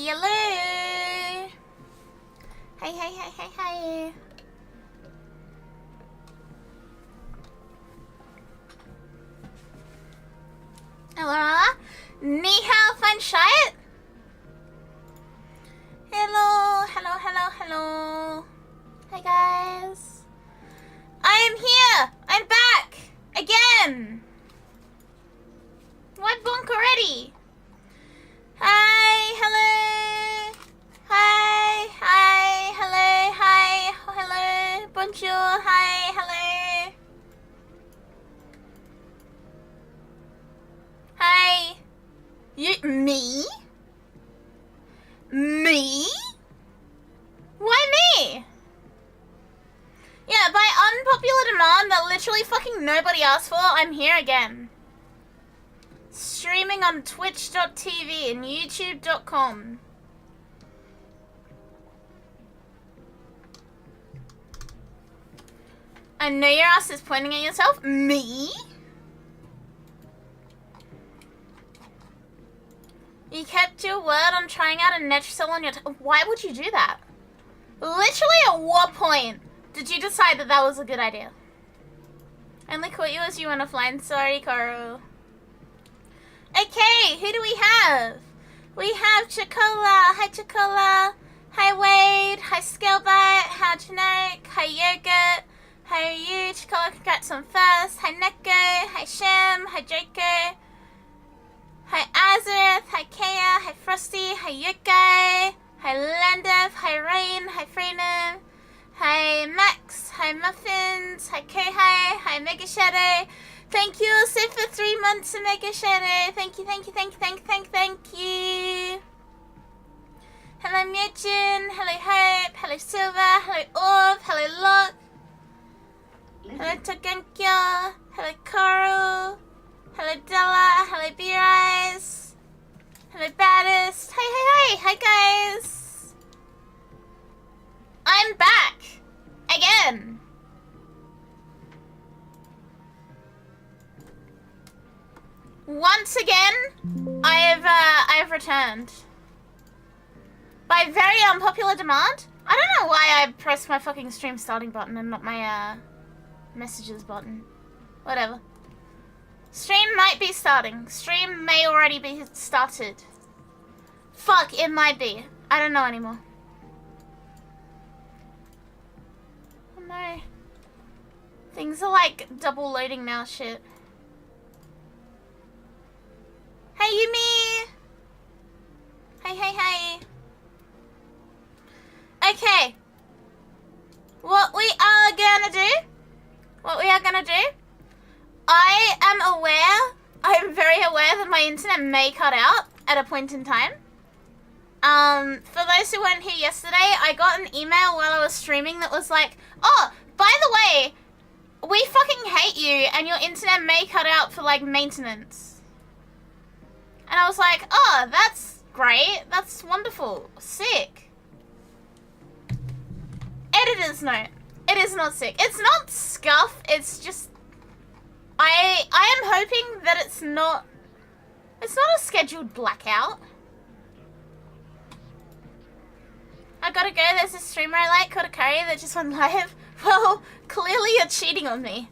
Hello. Hi. Hello. Ni hao, fine shite. Hello. Hi guys. I am here. I'm back again. What bonk already? Hi, hello. Hi, hello. Bonjour, hi, hello. Hi. Me? Me? Why me? Yeah, by unpopular demand that literally fucking nobody asked for, I'm here again. Streaming on twitch.tv and youtube.com. I know your ass is pointing at yourself. Me? You kept your word on trying out a niche cell on your why would you do that? Literally at what point did you decide that that was a good idea? I only caught you as you went offline. Sorry, Karu. Okay, who do we have? We have Chocola. Hi, Chocola. Hi, Wade. Hi, Scalebite. Hi, Generic. Hi, Yogurt. How are you? Chocola, congrats on first. Hi, Neko. Hi, Shem. Hi, Draco. Hi, Azareth. Hi, Kaya. Hi, Frosty. Hi, Yokai. Hi, Landef. Hi, Rain. Hi, Freenham. Hi, Max. Hi, Muffins. Hi, Kohai. Hi, Mega Shadow. Thank you also for 3 months of Mega Shadow. Thank you. Hello, Mewtwo. Hello, Hope. Hello, Silver. Hello, Orv. Hello, Locke. Hello, Togenkyo. Hello, Coral. Hello, Della. Hello, B-Rise. Hello, Baddest. Hi, guys. I'm back. Again. Once again, I've returned. By very unpopular demand. I don't know why I pressed my fucking stream starting button and not my messages button. Whatever. Stream might be starting. Stream may already be started. Fuck, it might be. I don't know anymore. Oh no. Things are like double loading now, shit. Hey Yumi! Hey. Okay. What we are gonna do, I am very aware that my internet may cut out at a point in time. For those who weren't here yesterday, I got an email while I was streaming that was like, oh, by the way, we fucking hate you and your internet may cut out for like maintenance. And I was like, oh, that's great. That's wonderful. Sick. Editor's note. It is not sick. It's not scuff. It's just, I am hoping that it's not a scheduled blackout. I gotta go, there's a streamer I like called Akari that just went live. Well, clearly you're cheating on me.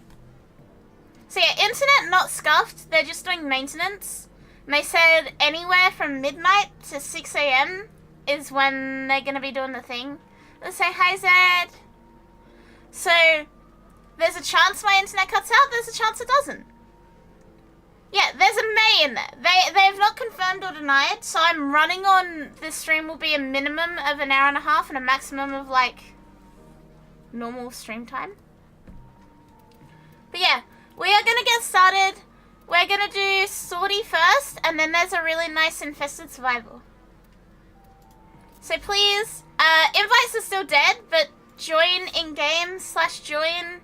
So yeah, internet not scuffed, they're just doing maintenance. And they said anywhere from midnight to 6 AM is when they're gonna be doing the thing. Let's say hi Zed. So, there's a chance my internet cuts out, there's a chance it doesn't. Yeah, there's a may in there. They've not confirmed or denied, so I'm running on, this stream will be a minimum of an hour and a half and a maximum of like normal stream time. But yeah, we are gonna get started. We're gonna do sortie first, and then there's a really nice infested survival. So please, invites are still dead, but join in-game / join.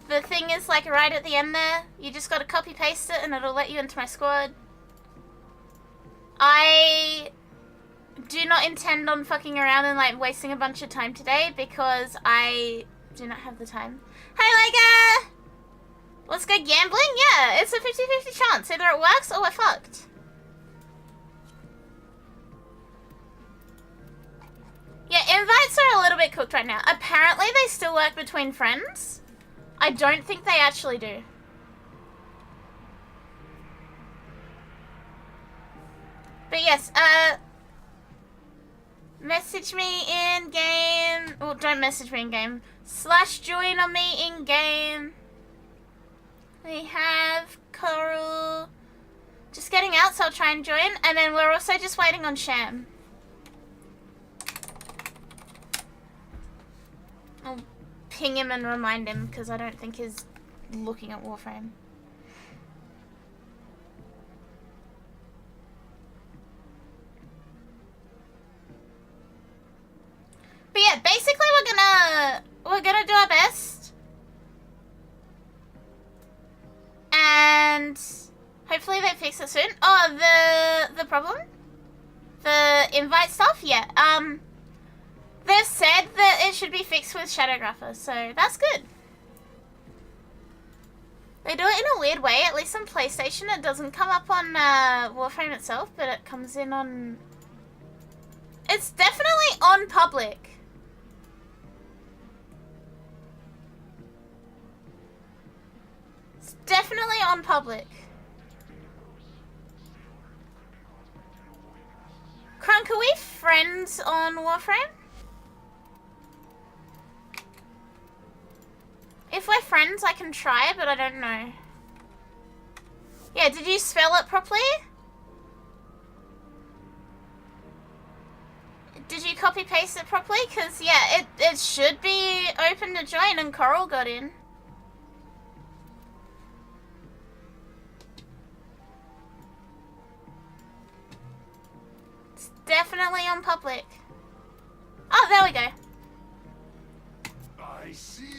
The thing is like right at the end there. You just gotta copy paste it and it'll let you into my squad. I do not intend on fucking around and like wasting a bunch of time today because I do not have the time. Hey Lega! Let's go gambling? Yeah, it's a 50-50 chance. Either it works or we're fucked. Yeah, invites are a little bit cooked right now. Apparently they still work between friends. I don't think they actually do. But yes, message me in game. Well, don't message me in game. / join on me in game. We have Coral just getting out, so I'll try and join. And then we're also just waiting on Sham. I'll ping him and remind him because I don't think he's looking at Warframe. But yeah, basically we're gonna do our best. And hopefully they fix it soon. Oh, the problem? The invite stuff? Yeah. They've said that it should be fixed with Shadowgrapher, so that's good. They do it in a weird way, at least on PlayStation. It doesn't come up on Warframe itself, but it comes in on... It's definitely on public. It's definitely on public. Crunk, are we friends on Warframe? If we're friends, I can try, but I don't know. Yeah, did you spell it properly? Did you copy paste it properly? Because, yeah, it should be open to join and Coral got in. It's definitely on public. Oh, there we go. I see you.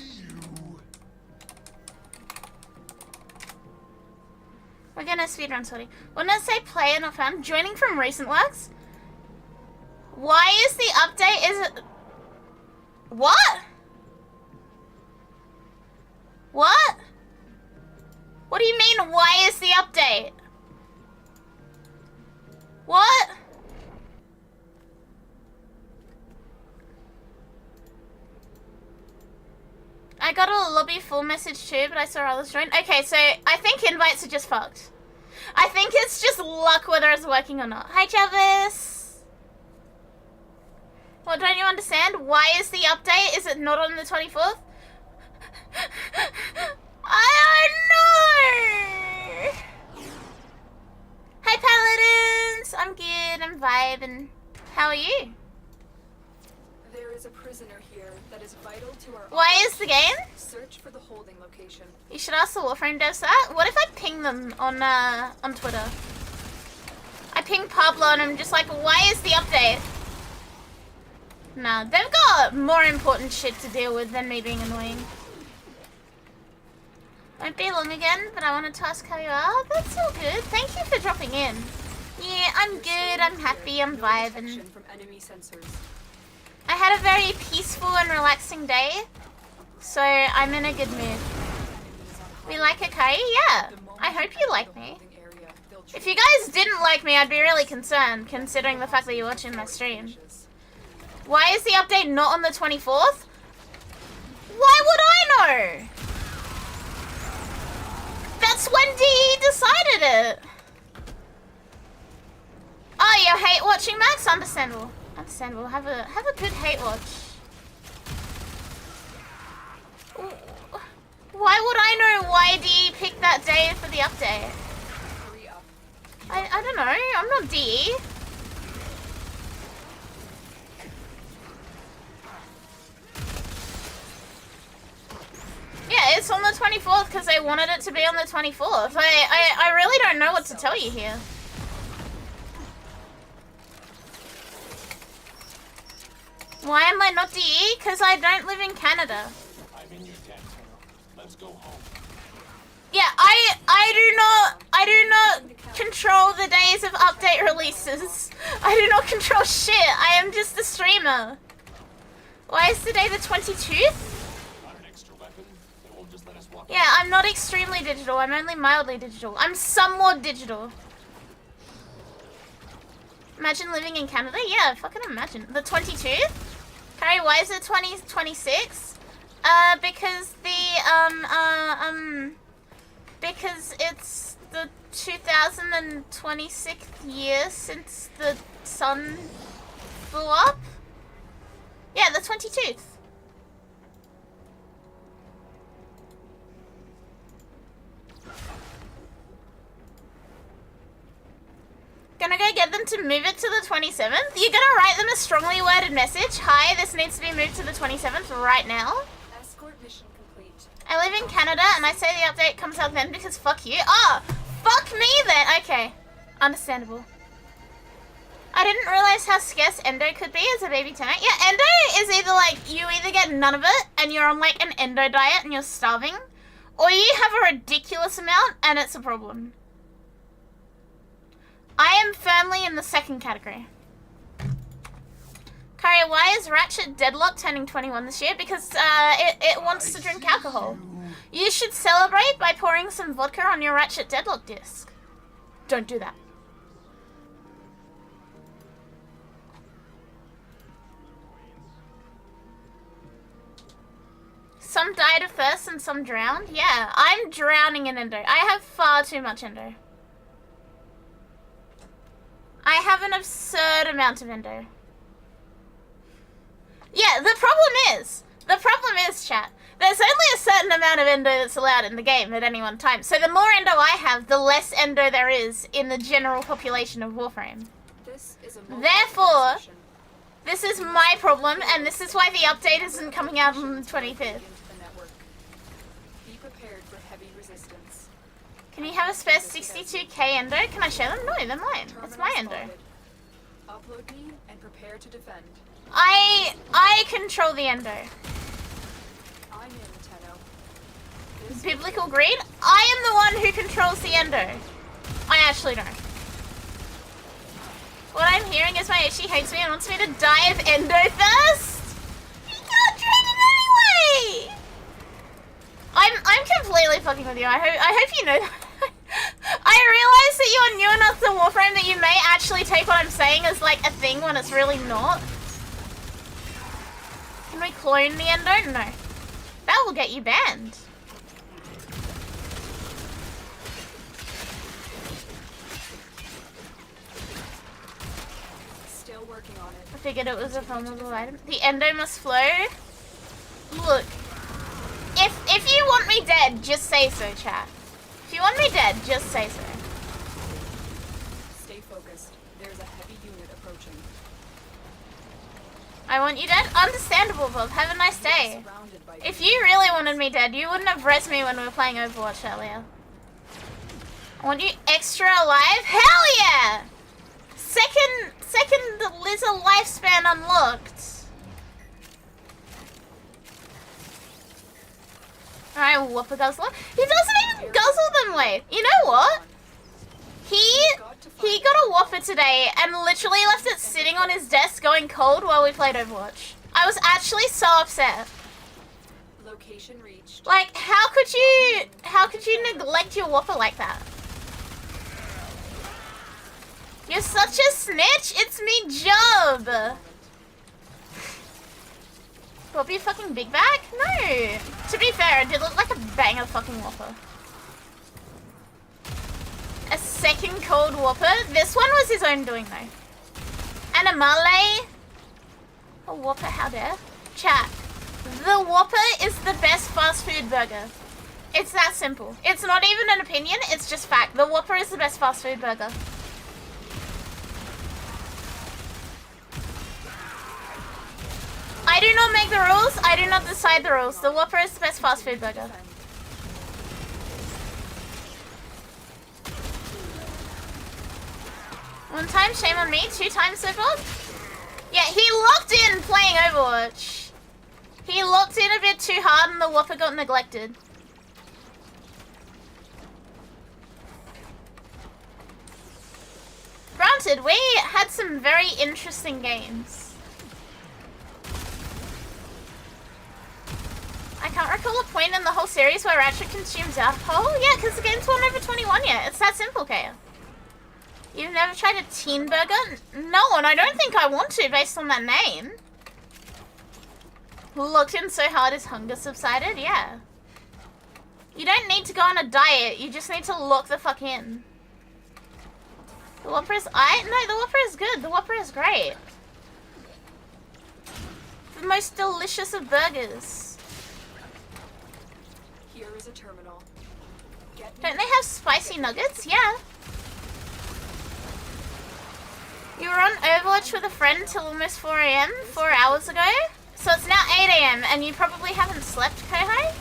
We're gonna speedrun sorting. Wouldn't it say player not found? Joining from recent works? Why is the update, is it... What? What? What do you mean, why is the update? What? I got a lobby full message too, but I saw others join. Okay, so I think invites are just fucked. I think it's just luck whether it's working or not. Hi, Travis. Well, don't you understand? Why is the update? Is it not on the 24th? You should ask the Warframe devs that. What if I ping them on Twitter? I ping Pablo and I'm just like, why is the update? Nah, they've got more important shit to deal with than me being annoying. Won't be long again, but I wanted to ask how you are. That's all good. Thank you for dropping in. Yeah, I'm good, I'm happy, I'm vibing. I had a very peaceful and relaxing day, so I'm in a good mood. We like Akari? Yeah. I hope you like me. If you guys didn't like me, I'd be really concerned, considering the fact that you're watching my stream. Why is the update not on the 24th? Why would I know? That's when DE decided it. Oh, you hate watching Max? Understandable. Understandable. Have a good hate watch. Why would I know why DE picked that day for the update? I don't know. I'm not DE. Yeah, it's on the 24th because they wanted it to be on the 24th. I really don't know what to tell you here. Why am I not DE? Because I don't live in Canada. I'm in your tent. Let's go home. Yeah, I do not control the days of update releases. I do not control shit. I am just a streamer. Why is today the 22th? Yeah, I'm not extremely digital. I'm only mildly digital. I'm somewhat digital. Imagine living in Canada? Yeah, fucking imagine. The 22th? Harry, why is it 2026? Because because it's the 2026th year since the sun blew up. Yeah, the 22nd. Gonna go get them to move it to the 27th? You're gonna write them a strongly worded message. Hi, this needs to be moved to the 27th right now. Escort mission complete. I live in Canada and I say the update comes out then because fuck you. Ah, fuck me then. Okay, understandable. I didn't realize how scarce endo could be as a baby tenant. Yeah, endo is either like, you either get none of it and you're on like an endo diet and you're starving, or you have a ridiculous amount and it's a problem. I am firmly in the second category. Kari, why is Ratchet Deadlock turning 21 this year? Because it wants to drink alcohol. You should celebrate by pouring some vodka on your Ratchet Deadlock disc. Don't do that. Some died of thirst and some drowned? Yeah, I'm drowning in endo. I have far too much endo. I have an absurd amount of endo. Yeah, the problem is, chat, there's only a certain amount of endo that's allowed in the game at any one time. So the more endo I have, the less endo there is in the general population of Warframe. Therefore, this is my problem, and this is why the update isn't coming out on the 25th. Can you have a spare 62k endo? Can I share them? No, they're mine. It's my endo. Upload me and prepare to defend. I control the endo. I'm in Biblical greed? I am the one who controls the endo. I actually don't. What I'm hearing is my Ishi hates me and wants me to die of endo thirst. He can't train it anyway. I'm completely fucking with you. I hope you know that. I realize that you're new enough to Warframe that you may actually take what I'm saying as like a thing when it's really not. Can we clone the endo? No. That will get you banned. Still working on it. I figured it was a vulnerable item. The endo must flow. Look. If you want me dead, just say so, chat. If you want me dead, just say so. Stay focused. There's a heavy unit approaching. I want you dead? Understandable, Bob. Have a nice day. If you really wanted me dead, you wouldn't have res me when we were playing Overwatch earlier. I want you extra alive? Hell yeah! Second lizard lifespan unlocked. Alright, Whopper Guzzler. He doesn't even guzzle them, wait. You know what? He got a Whopper today and literally left it sitting on his desk going cold while we played Overwatch. I was actually so upset. Location reached. Like, how could you neglect your Whopper like that? You're such a snitch, it's me job. Bobby fucking big bag? No. To be fair, it did look like a banger fucking Whopper. A second cold Whopper? This one was his own doing though. And a Malay. A Whopper, how dare? Chat. The Whopper is the best fast food burger. It's that simple. It's not even an opinion, it's just fact. The Whopper is the best fast food burger. I do not make the rules, I do not decide the rules. The Whopper is the best fast food burger. One time, shame on me. 2 times so far. Yeah, he locked in playing Overwatch. He locked in a bit too hard and the Whopper got neglected. Granted, we had some very interesting games. I can't recall a point in the whole series where Ratchet consumes alcohol. Yeah, because the game's not over 21 yet. It's that simple, Kaya. You've never tried a teen burger? No, and I don't think I want to based on that name. Looked in so hard his hunger subsided? Yeah. You don't need to go on a diet. You just need to look the fuck in. The Whopper is no, the Whopper is good. The Whopper is great. The most delicious of burgers. Here is a terminal. Don't they have spicy nuggets? Yeah. You were on Overwatch with a friend till almost 4 AM 4 hours ago? So it's now 8 AM and you probably haven't slept, Kohai?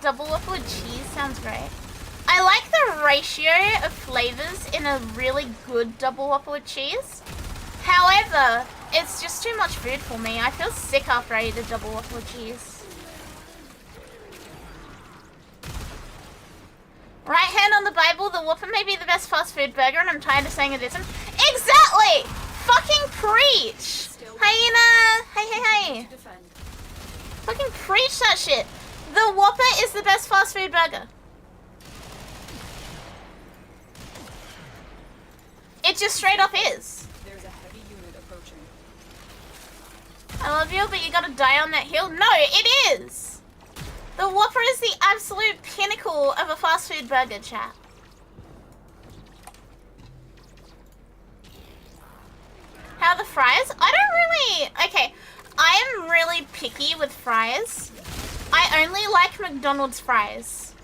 Double Whopper with cheese sounds great. I like the ratio of flavors in a really good double Whopper with cheese. However, it's just too much food for me. I feel sick after I eat a double Whopper with cheese. Right hand on the Bible, the Whopper may be the best fast food burger, and I'm tired of saying it isn't. Exactly! Fucking preach! Hyena! Hey. Fucking preach that shit. The Whopper is the best fast food burger. It just straight up is. There's a heavy unit approaching. I love you, but you gotta die on that hill. No, it is! The Whopper is the absolute pinnacle of a fast food burger, chat. How are the fries? I don't really... Okay, I am really picky with fries. I only like McDonald's fries.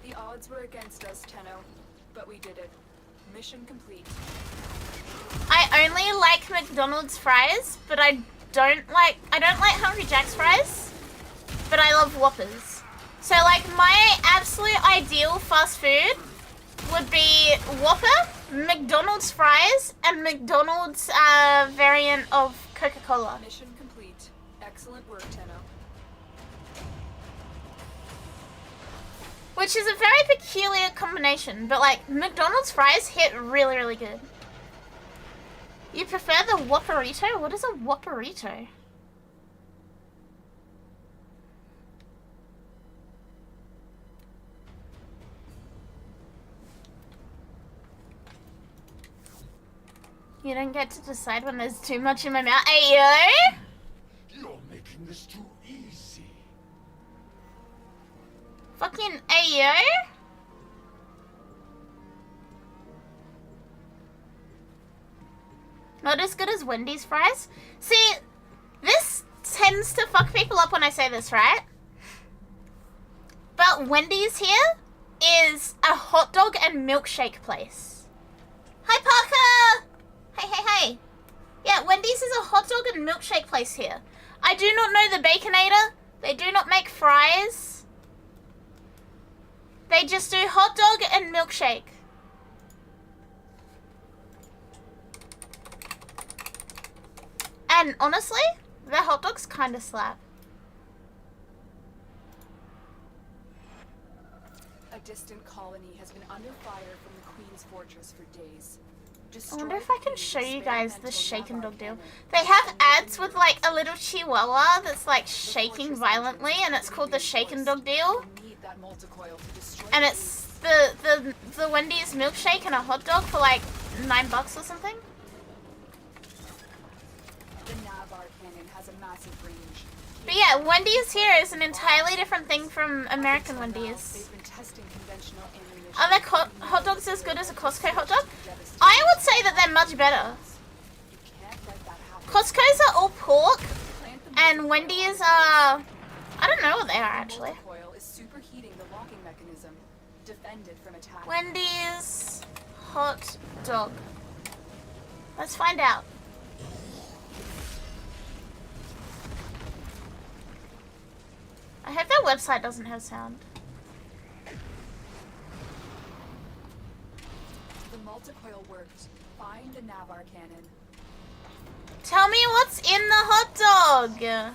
The odds were against us, Tenno, but we did it. Mission complete. I only like McDonald's fries, but I don't like Hungry Jack's fries, but I love Whoppers. So like my absolute ideal fast food would be Whopper, McDonald's fries, and McDonald's variant of Coca-Cola. Mission complete. Excellent work, Tenno. Which is a very peculiar combination, but like McDonald's fries hit really, really good. You prefer the Whopperito? What is a Whopperito? You don't get to decide when there's too much in my mouth. Ayo! You're making this too easy. Fucking ayo! Not as good as Wendy's fries? See, this tends to fuck people up when I say this, right? But Wendy's here is a hot dog and milkshake place. Hi, Parker! Hey, hey, hey. Yeah, Wendy's is a hot dog and milkshake place here. I do not know the Baconator. They do not make fries. They just do hot dog and milkshake. And honestly, their hot dogs kind of slap. A distant colony has been under fire from the Queen's fortress for days. I wonder if I can show you guys the shaken dog deal. They have ads with like a little chihuahua that's like shaking violently, and it's called the shaken dog deal. And it's the Wendy's milkshake and a hot dog for like $9 or something. The Navarre cannon has a massive range. But yeah, Wendy's here is an entirely different thing from American Wendy's. They've been testing conventional ammunition. Are their hot dogs as good as a Costco hot dog? I would say that they're much better. You can't let that happen. Costco's are all pork, and Wendy's are... I don't know what they are actually. Multicoil is superheating the locking mechanism. Defended from attack. Wendy's hot dog. Let's find out. I hope their website doesn't have sound. The multicoil worked. Find the Navarre cannon. Tell me what's in the hot dog.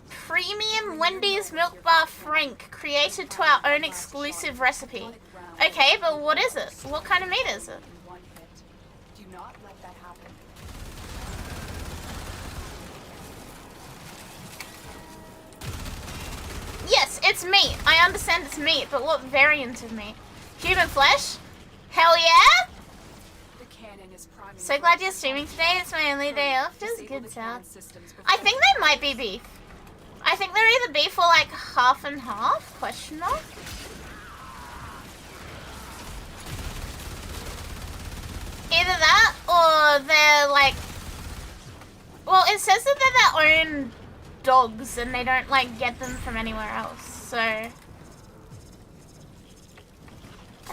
Premium Wendy's Milk Bar Frank, created to our own exclusive recipe. Okay, but what is it? What kind of meat is it? In one hit. Do not let that happen. Yes, it's meat. I understand it's meat, but what variant of meat? Human flesh? Hell yeah! The cannon is priming. So glad you're streaming today. It's my only day off. Just good sound. I think they might be beef. I think they're either beef or like half and half? Question mark? Either that or they're like... Well, it says that they're their own dogs and they don't like get them from anywhere else, so... I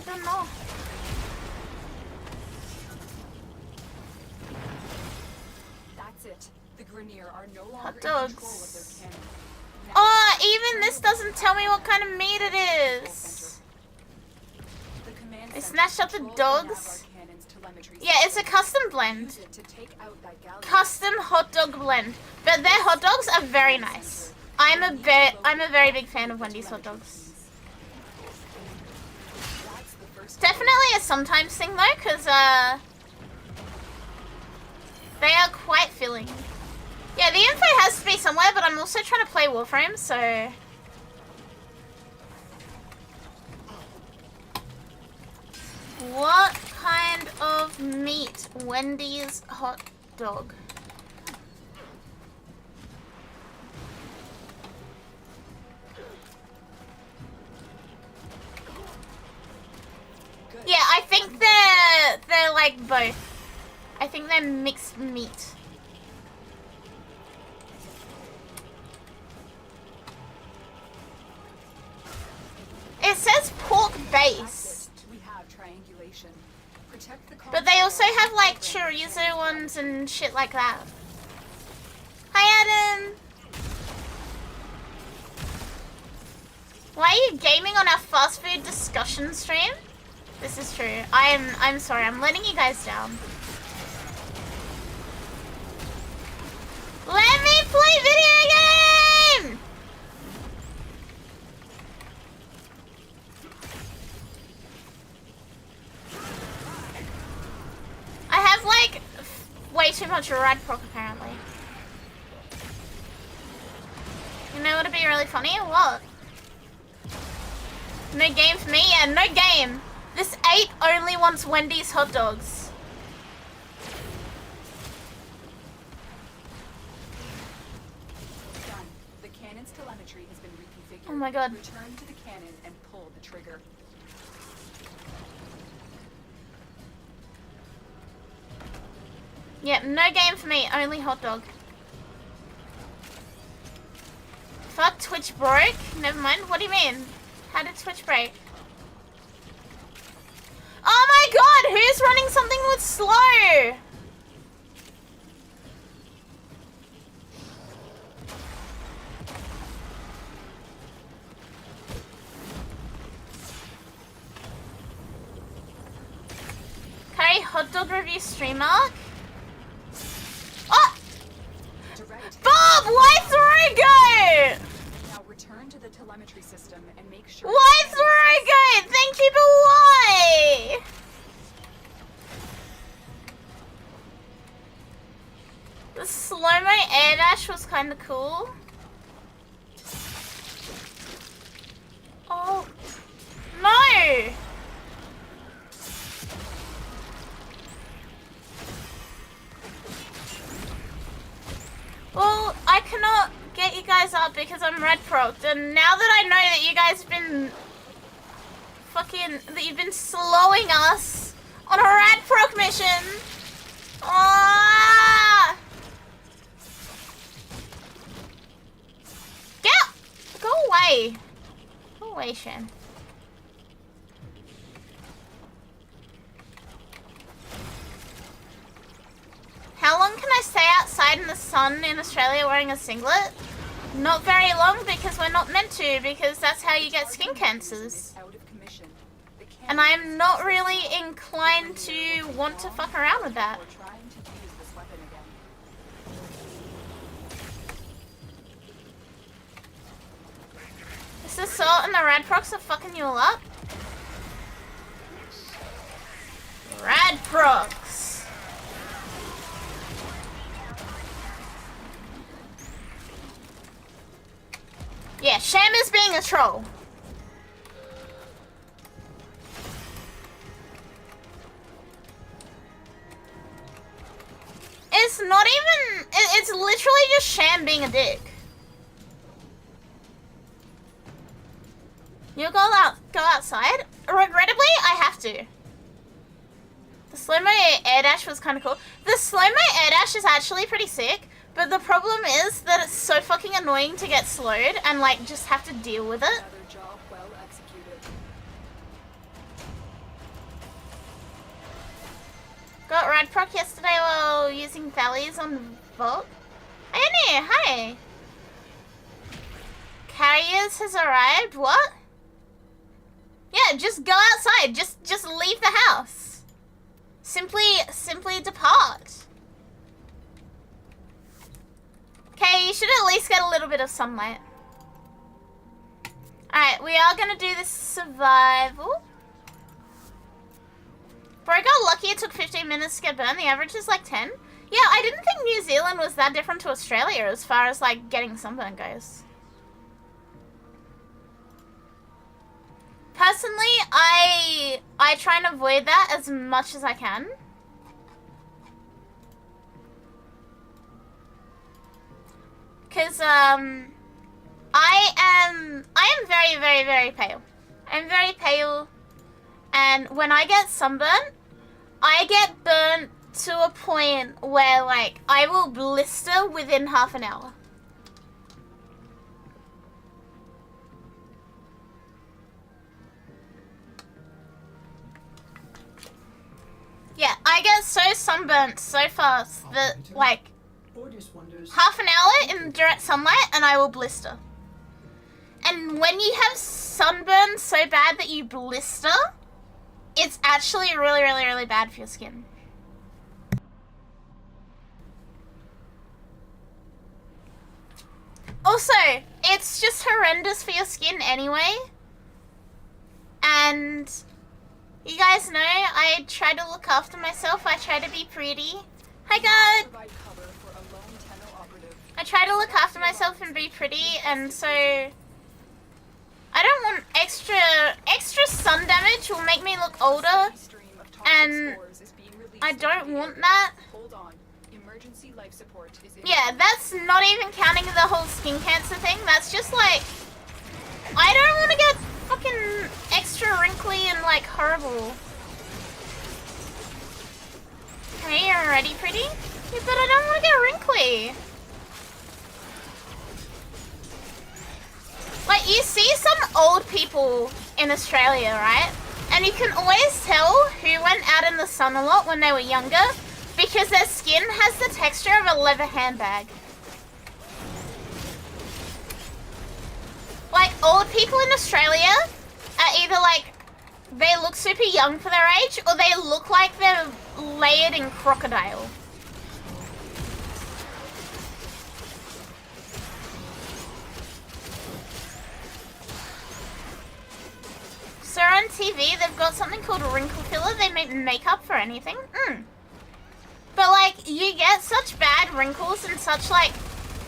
don't know. That's it. The Grenier are no longer Hot in control of dogs. their cannon. Now, Oh, even this doesn't tell me what kind of meat it is. the command They center snatched up the controls dogs. Navarre cannon's telemetry Yeah, it's a custom blend. Use it to take out that galleon. Custom hot dog blend. But their hot dogs are very nice. I'm a very big fan of Wendy's hot dogs. That's the first Definitely a sometimes thing though, because they are quite filling. Yeah, the info has to be somewhere, but I'm also trying to play Warframe, so... What kind of meat? Wendy's hot dog. good. Yeah, I think they're like both. I think they're mixed meat. It says pork base, We have triangulation. Protect the but they also have like chorizo ones and shit like that. Hi, Adam. Why are you gaming on our fast food discussion stream? This is true. I'm sorry. I'm letting you guys down. Let me play video game! I have like way too much ride proc apparently. You know what'd be really funny or what? No game for me? Yeah, no game. This ape only wants Wendy's hot dogs. Done. The cannon's telemetry has been reconfigured. Oh my god. Return to the cannon and pull the trigger. Yeah, no game for me, only hot dog. Fuck, Twitch broke? Never mind. What do you mean? How did Twitch break? Oh my god, who's running something with slow? Okay, hot dog review stream arc. Oh! Bob, why through go? Now return to the telemetry system and make sure. Why through go? Thank you, but why? The slow-mo air dash was kind of cool. Oh, no! Well, I cannot get you guys up because I'm red procced, and now that I know that you guys have been you've been slowing us on a red proc mission. Ah! Get out! Go away. Go away, Shen. How long can I stay outside in the sun in Australia wearing a singlet? Not very long because we're not meant to, because that's how you get skin cancers. And I'm not really inclined to want to fuck around with that. Is the salt and the rad procs are fucking you all up? Rad procs. Yeah, Sham is being a troll. It's not even, it's literally just Sham being a dick. You'll go outside? Regrettably, I have to. The slow-mo air dash was kind of cool. The slow-mo air dash is actually pretty sick, but the problem is that it's so fucking annoying to get slowed and like just have to deal with it. Another job well executed. Got rad proc yesterday while using valleys on Vault. Hey Annie, hi. Carriers has arrived. What? Yeah, just go outside. Just leave the house. Simply depart. Okay, you should at least get a little bit of sunlight. Alright, we are gonna do this survival. Bro got lucky it took 15 minutes to get burned. The average is like 10. Yeah, I didn't think New Zealand was that different to Australia as far as like getting sunburn goes. Personally, I try and avoid that as much as I can. Cause I am very pale. I'm very pale, and when I get sunburnt, I get burnt to a point where like I will blister within half an hour. Yeah, I get so sunburnt so fast that like half an hour in direct sunlight and I will blister. And when you have sunburn so bad that you blister, it's actually really bad for your skin. Also, it's just horrendous for your skin anyway. And you guys know I try to look after myself. I try to be pretty. Hi, God. I try to look after myself and be pretty, and so I don't want extra sun damage will make me look older, and I don't want that. Yeah, that's not even counting the whole skin cancer thing. That's just like, I don't want to get fucking extra wrinkly and like horrible. Hey, you're already pretty? Yeah, but I don't want to get wrinkly. Like, you see some old people in Australia, right? And you can always tell who went out in the sun a lot when they were younger because their skin has the texture of a leather handbag. Like, old people in Australia are either like, they look super young for their age, or they look like they're layered in crocodile. So on TV, they've got something called wrinkle filler. They make makeup for anything. But like, you get such bad wrinkles and such like,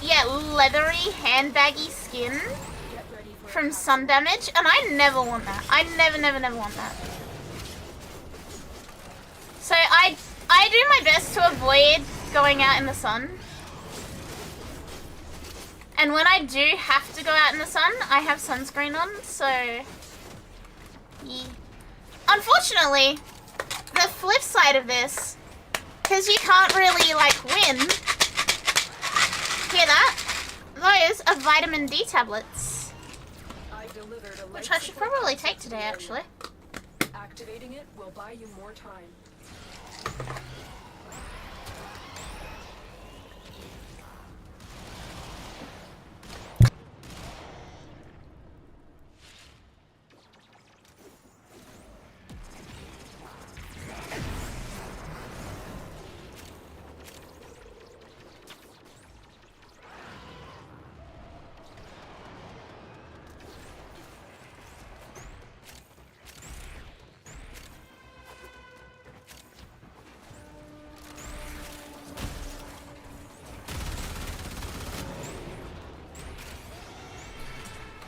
yeah, leathery, handbaggy skin from sun damage, and I never want that. I never want that. So I do my best to avoid going out in the sun. And when I do have to go out in the sun, I have sunscreen on, so yeah. Unfortunately, the flip side of this, because you can't really like win, hear that? Those are vitamin D tablets. Which I should probably take today, actually. Activating it will buy you more time.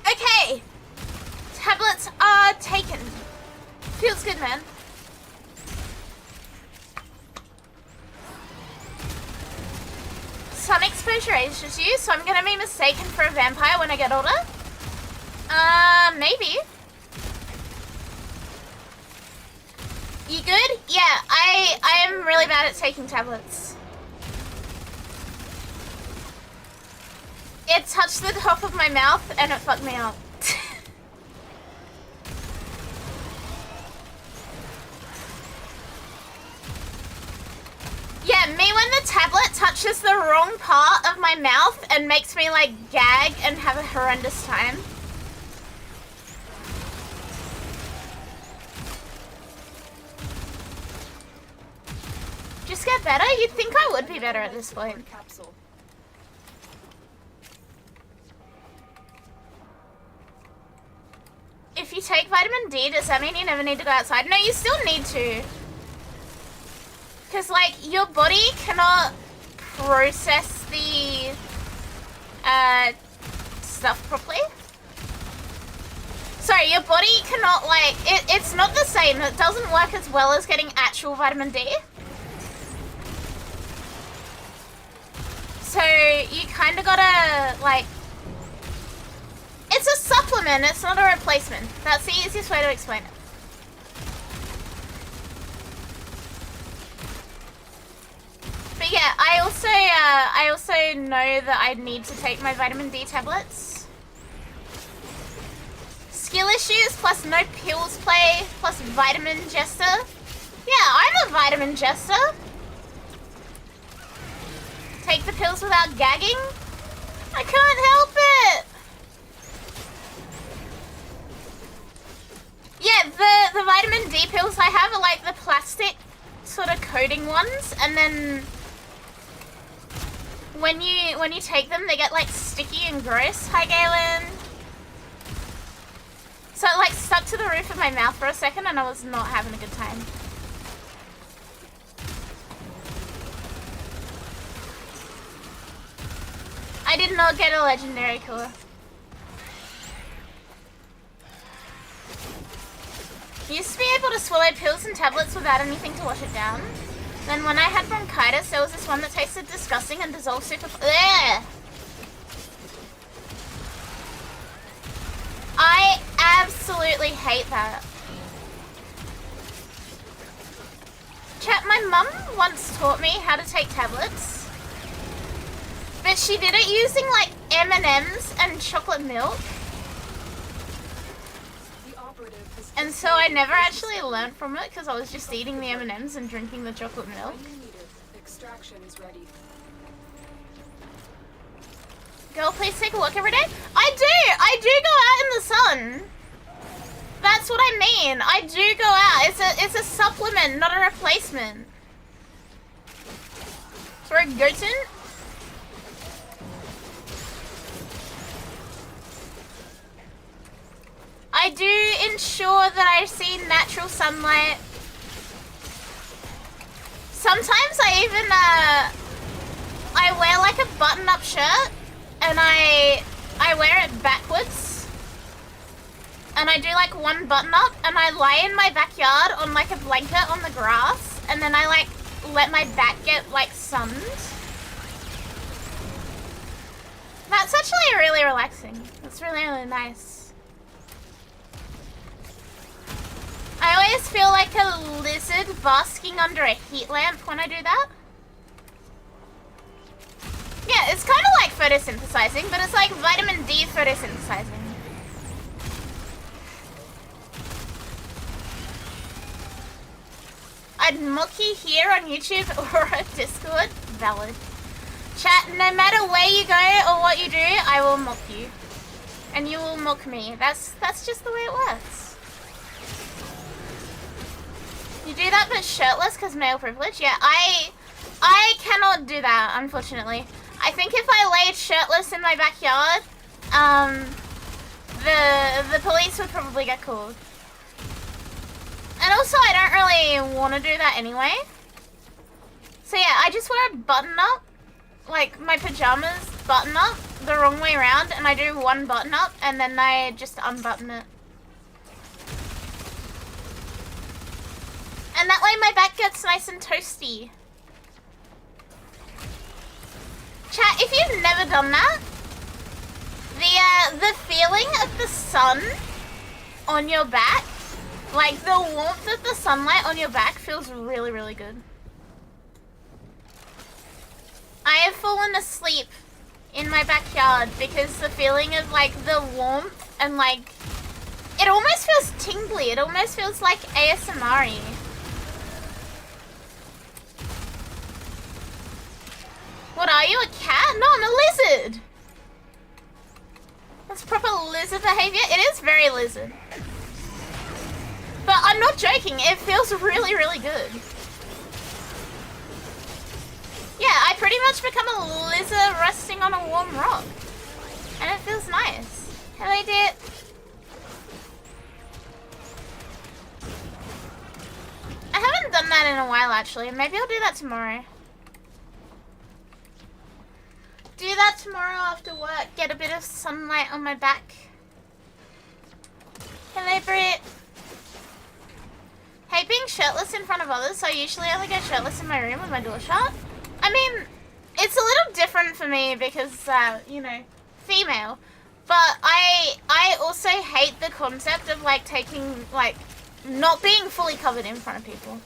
Okay, tablets are taken. Feels good, man. Sun exposure ages you, so I'm gonna be mistaken for a vampire when I get older. Maybe. You good? Yeah, I am really bad at taking tablets. It touched the top of my mouth and it fucked me up. Yeah, me when the tablet touches the wrong part of my mouth and makes me like gag and have a horrendous time. Just get better? You'd think I would be better at this point. Capsule. If you take vitamin D, does that mean you never need to go outside? No, you still need to. Because, like, your body cannot process the stuff properly. Sorry, your body cannot, like, it's not the same. It doesn't work as well as getting actual vitamin D. So, you kind of gotta, like, it's a supplement, it's not a replacement. That's the easiest way to explain it. But yeah, I also know that I need to take my vitamin D tablets. Skill issues plus no pills play plus vitamin jester. Yeah, I'm a vitamin jester. Take the pills without gagging? I can't help it. Yeah, the vitamin D pills I have are like the plastic sort of coating ones, and then when you take them, they get like sticky and gross. Hi, Galen. So it like stuck to the roof of my mouth for a second, and I was not having a good time. I did not get a legendary core. Used to be able to swallow pills and tablets without anything to wash it down. Then when I had bronchitis, there was this one that tasted disgusting and dissolved super... Ugh! I absolutely hate that. Chat, my mum once taught me how to take tablets. But she did it using like M&Ms and chocolate milk. And so I never actually learned from it because I was just eating the M&Ms and drinking the chocolate milk. When you need it, extraction is ready. Girl, please take a walk every day. I do go out in the sun. That's what I mean. I do go out. It's a supplement, not a replacement. For a goten? I do ensure that I see natural sunlight. Sometimes I even I wear like a button-up shirt and I wear it backwards. And I do like one button-up and I lie in my backyard on like a blanket on the grass and then I like let my back get like sunned. That's actually really relaxing. That's really, really nice. I always feel like a lizard basking under a heat lamp when I do that. Yeah, it's kind of like photosynthesizing, but it's like vitamin D photosynthesizing. I'd mock you here on YouTube or a Discord. Valid. Chat, no matter where you go or what you do, I will mock you. And you will mock me. That's just the way it works. You do that but shirtless because male privilege? Yeah, I cannot do that, unfortunately. I think if I laid shirtless in my backyard, the police would probably get called. And also, I don't really want to do that anyway. So yeah, I just wear a button up, like my pajamas button up the wrong way around, and I do one button up, and then I just unbutton it. And that way my back gets nice and toasty. Chat, if you've never done that, the feeling of the sun on your back, like the warmth of the sunlight on your back feels really, really good. I have fallen asleep in my backyard because the feeling of like the warmth and like, it almost feels tingly. It almost feels like ASMR-y. What are you, a cat? No, I'm a lizard. That's proper lizard behavior. It is very lizard. But I'm not joking, it feels really, really good. Yeah, I pretty much become a lizard resting on a warm rock. And it feels nice. Hello, dear. I haven't done that in a while, actually. Maybe I'll do that tomorrow. Do that tomorrow after work. Get a bit of sunlight on my back. Hello, Brit. Hate being shirtless in front of others, so I usually only go shirtless in my room with my door shut. I mean, it's a little different for me because, you know, female. But I also hate the concept of, like, taking, like, not being fully covered in front of people.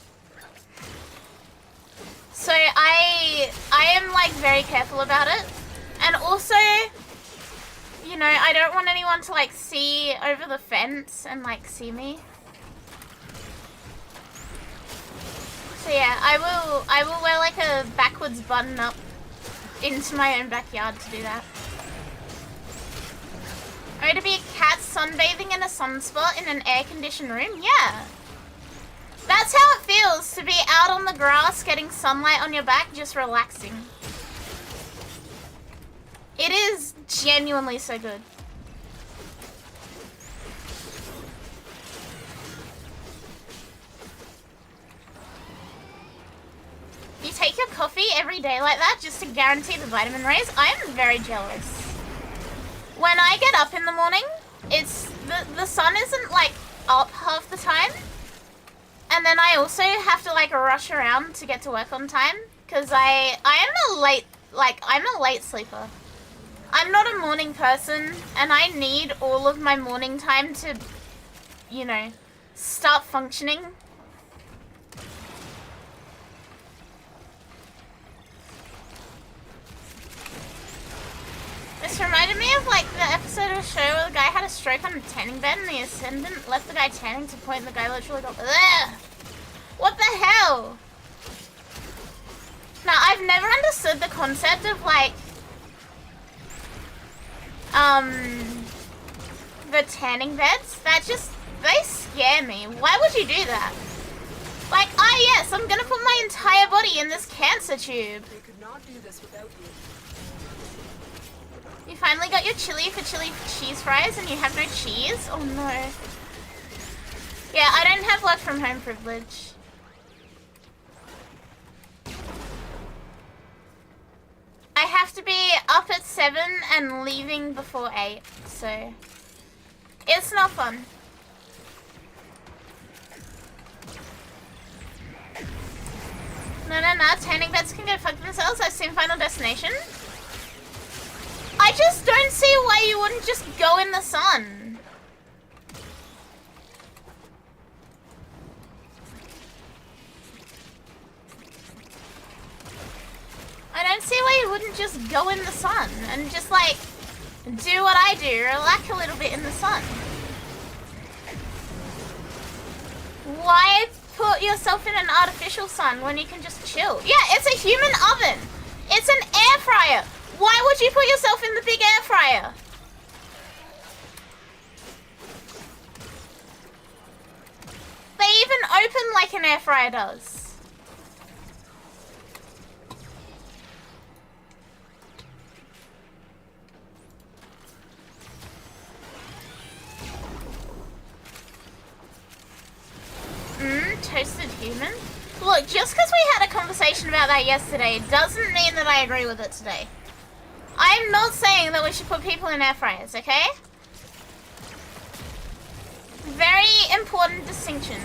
So I am, like, very careful about it. And also, you know, I don't want anyone to, like, see over the fence and, like, see me. So yeah, I will wear like a backwards button up into my own backyard to do that. Or to be a cat sunbathing in a sunspot in an air-conditioned room? Yeah. That's how it feels to be out on the grass getting sunlight on your back, just relaxing. It is genuinely so good. You take your coffee every day like that just to guarantee the vitamin rays? I am very jealous. When I get up in the morning, it's the sun isn't like up half the time. And then I also have to like rush around to get to work on time because I'm a late sleeper. I'm not a morning person and I need all of my morning time to, you know, start functioning. This reminded me of like the episode of a show where the guy had a stroke on the tanning bed and the ascendant left the guy tanning to point and the guy literally got ugh! What the hell? Now, I've never understood the concept of, like, the tanning beds. That just, they scare me. Why would you do that? Like, yes, I'm gonna put my entire body in this cancer tube. They could not do this without you. You finally got your chili for chili cheese fries and you have no cheese? Oh no. Yeah, I don't have work from home privilege. I have to be up at 7 and leaving before 8, so it's not fun. No, tanning beds can go fuck themselves. I've seen Final Destination. I just don't see why you wouldn't just go in the sun. I don't see why you wouldn't just go in the sun and just like do what I do, relax a little bit in the sun. Why put yourself in an artificial sun when you can just chill? Yeah, it's a human oven. It's an air fryer. Why would you put yourself in the big air fryer? They even open like an air fryer does. Toasted human? Look, just because we had a conversation about that yesterday doesn't mean that I agree with it today. I'm not saying that we should put people in air fryers, okay? Very important distinction.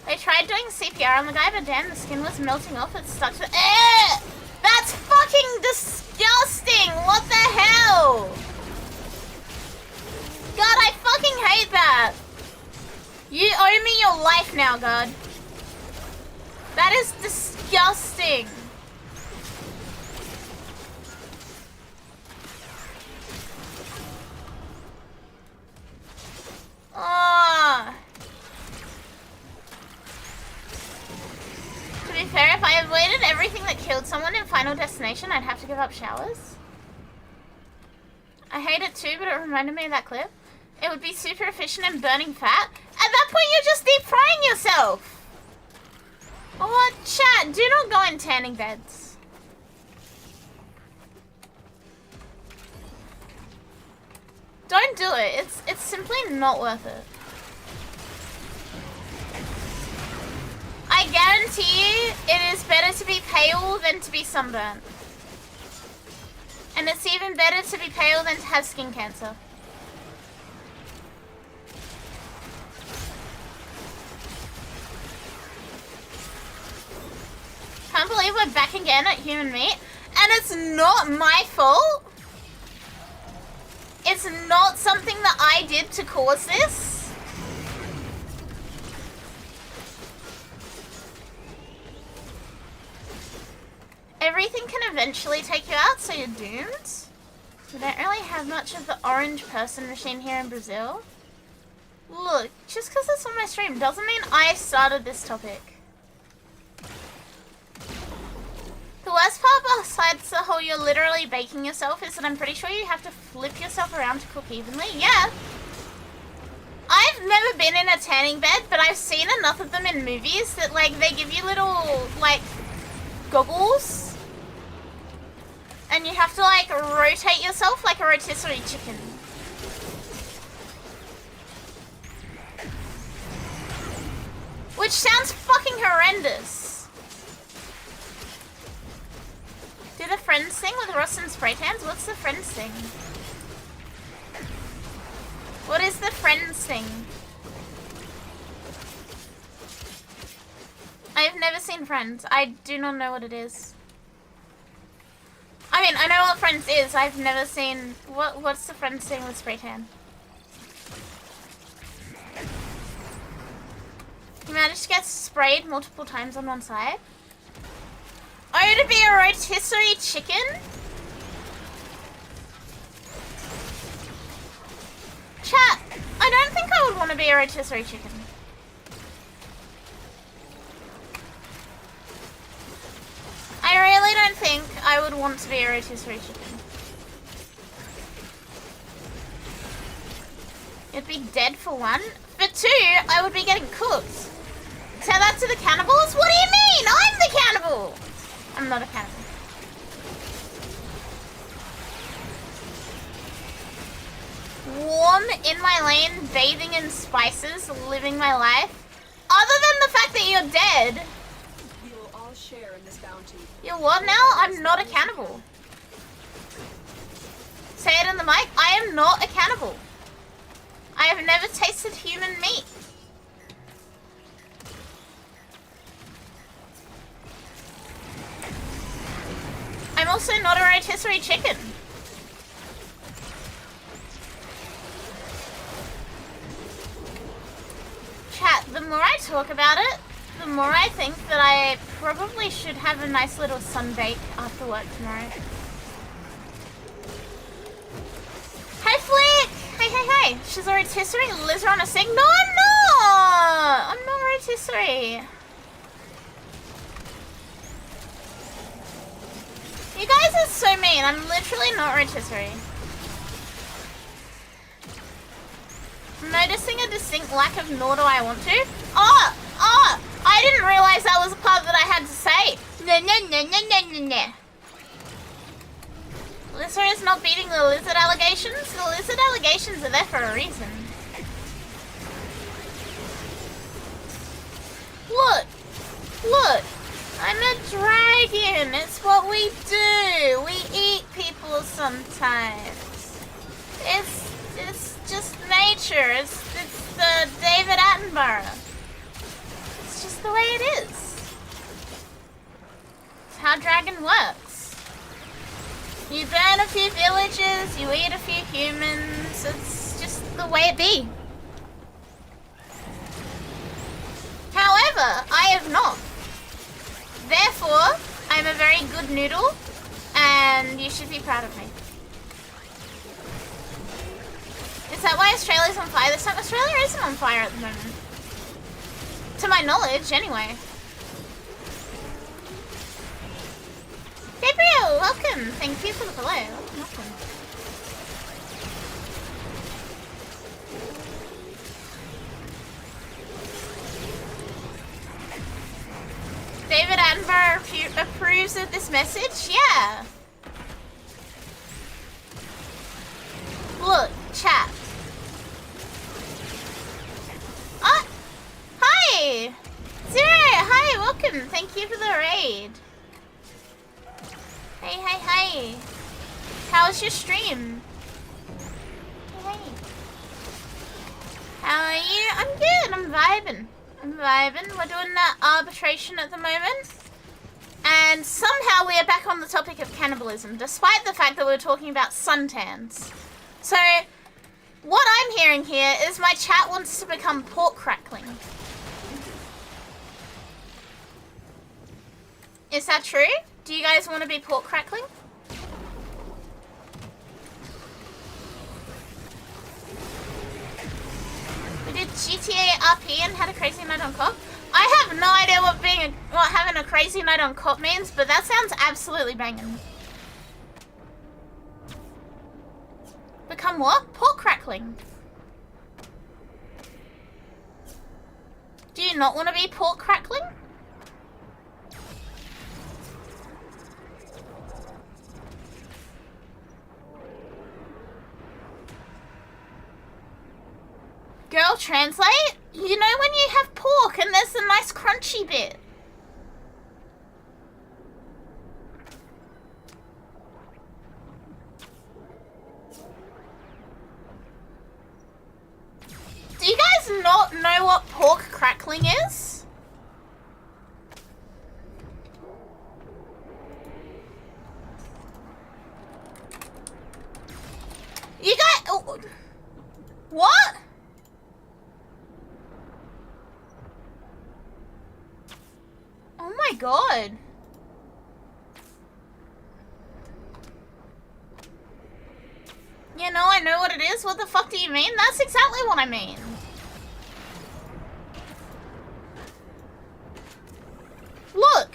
They tried doing CPR on the guy, but damn, the skin was melting off. It stuck to... That's fucking disgusting! What the hell? God, I fucking hate that. You owe me your life now, God. That is disgusting. Oh. To be fair, if I avoided everything that killed someone in Final Destination, I'd have to give up showers. I hate it too, but it reminded me of that clip. It would be super efficient in burning fat. At that point, you're just deep frying yourself. Oh, chat, do not go in tanning beds. Don't do it. It's simply not worth it. I guarantee you, it is better to be pale than to be sunburnt. And it's even better to be pale than to have skin cancer. Can't believe we're back again at human meat. And it's not my fault. It's not something that I did to cause this. Everything can eventually take you out, so you're doomed. We don't really have much of the orange person machine here in Brazil. Look, just because it's on my stream doesn't mean I started this topic. The worst part besides the whole you're literally baking yourself is that I'm pretty sure you have to flip yourself around to cook evenly. Yeah. I've never been in a tanning bed, but I've seen enough of them in movies that, like, they give you little, like, goggles. And you have to, like, rotate yourself like a rotisserie chicken. Which sounds fucking horrendous. Do the Friends thing with Ross and spray tans? What's the Friends thing? What is the Friends thing? I've never seen Friends. I do not know what it is. I mean, I know what Friends is. I've never seen... What's the Friends thing with spray tan? You managed to get sprayed multiple times on one side? Oh, to be a rotisserie chicken? Chat, I don't think I would want to be a rotisserie chicken. I really don't think I would want to be a rotisserie chicken. You'd be dead for one. For two, I would be getting cooked. Tell that to the cannibals? What do you mean? I'm the cannibal! I'm not a cannibal. Warm in my lane, bathing in spices, living my life. Other than the fact that you're dead. We will all share in this bounty. You're what now? I'm not a cannibal. Say it in the mic. I am not a cannibal. I have never tasted human meat. I'm also not a rotisserie chicken. Chat, the more I talk about it, the more I think that I probably should have a nice little sunbake after work tomorrow. Hi Flick! Hey. She's a rotisserie. Liz are on a sing. No, I'm not! I'm not a rotisserie. You guys are so mean. I'm literally not rotisserie. I'm noticing a distinct lack of nor do I want to. Oh! I didn't realize that was a part that I had to say. No. Lizard is not beating the lizard allegations. The lizard allegations are there for a reason. Look. I'm a dragon. It's what we do. We eat people sometimes. It's just nature. It's the David Attenborough. It's just the way it is. It's how dragon works. You burn a few villages, you eat a few humans. It's just the way it be. However, I have not. Therefore, I'm a very good noodle, and you should be proud of me. Is that why Australia's on fire this time? Australia isn't on fire at the moment. To my knowledge, anyway. Gabriel, welcome. Thank you for the follow. Welcome. David Attenborough approves of this message? Yeah. Look, chat. Hi! Zero, hi, welcome. Thank you for the raid. Hey. How was your stream? Hey. How are you? I'm good, I'm vibing. We're doing that arbitration at the moment. And somehow we are back on the topic of cannibalism, despite the fact that we were talking about suntans. So, what I'm hearing here is my chat wants to become pork crackling. Is that true? Do you guys want to be pork crackling? We did GTA RP and had a crazy night on COP. I have no idea what having a crazy night on COP means, but that sounds absolutely banging. Become what? Pork crackling. Do you not want to be pork crackling? Girl, translate? You know when you have pork and there's a nice crunchy bit. Do you guys not know what pork crackling is? You guys... Oh, what? Oh my god. You know, I know what it is? What the fuck do you mean? That's exactly what I mean. Look!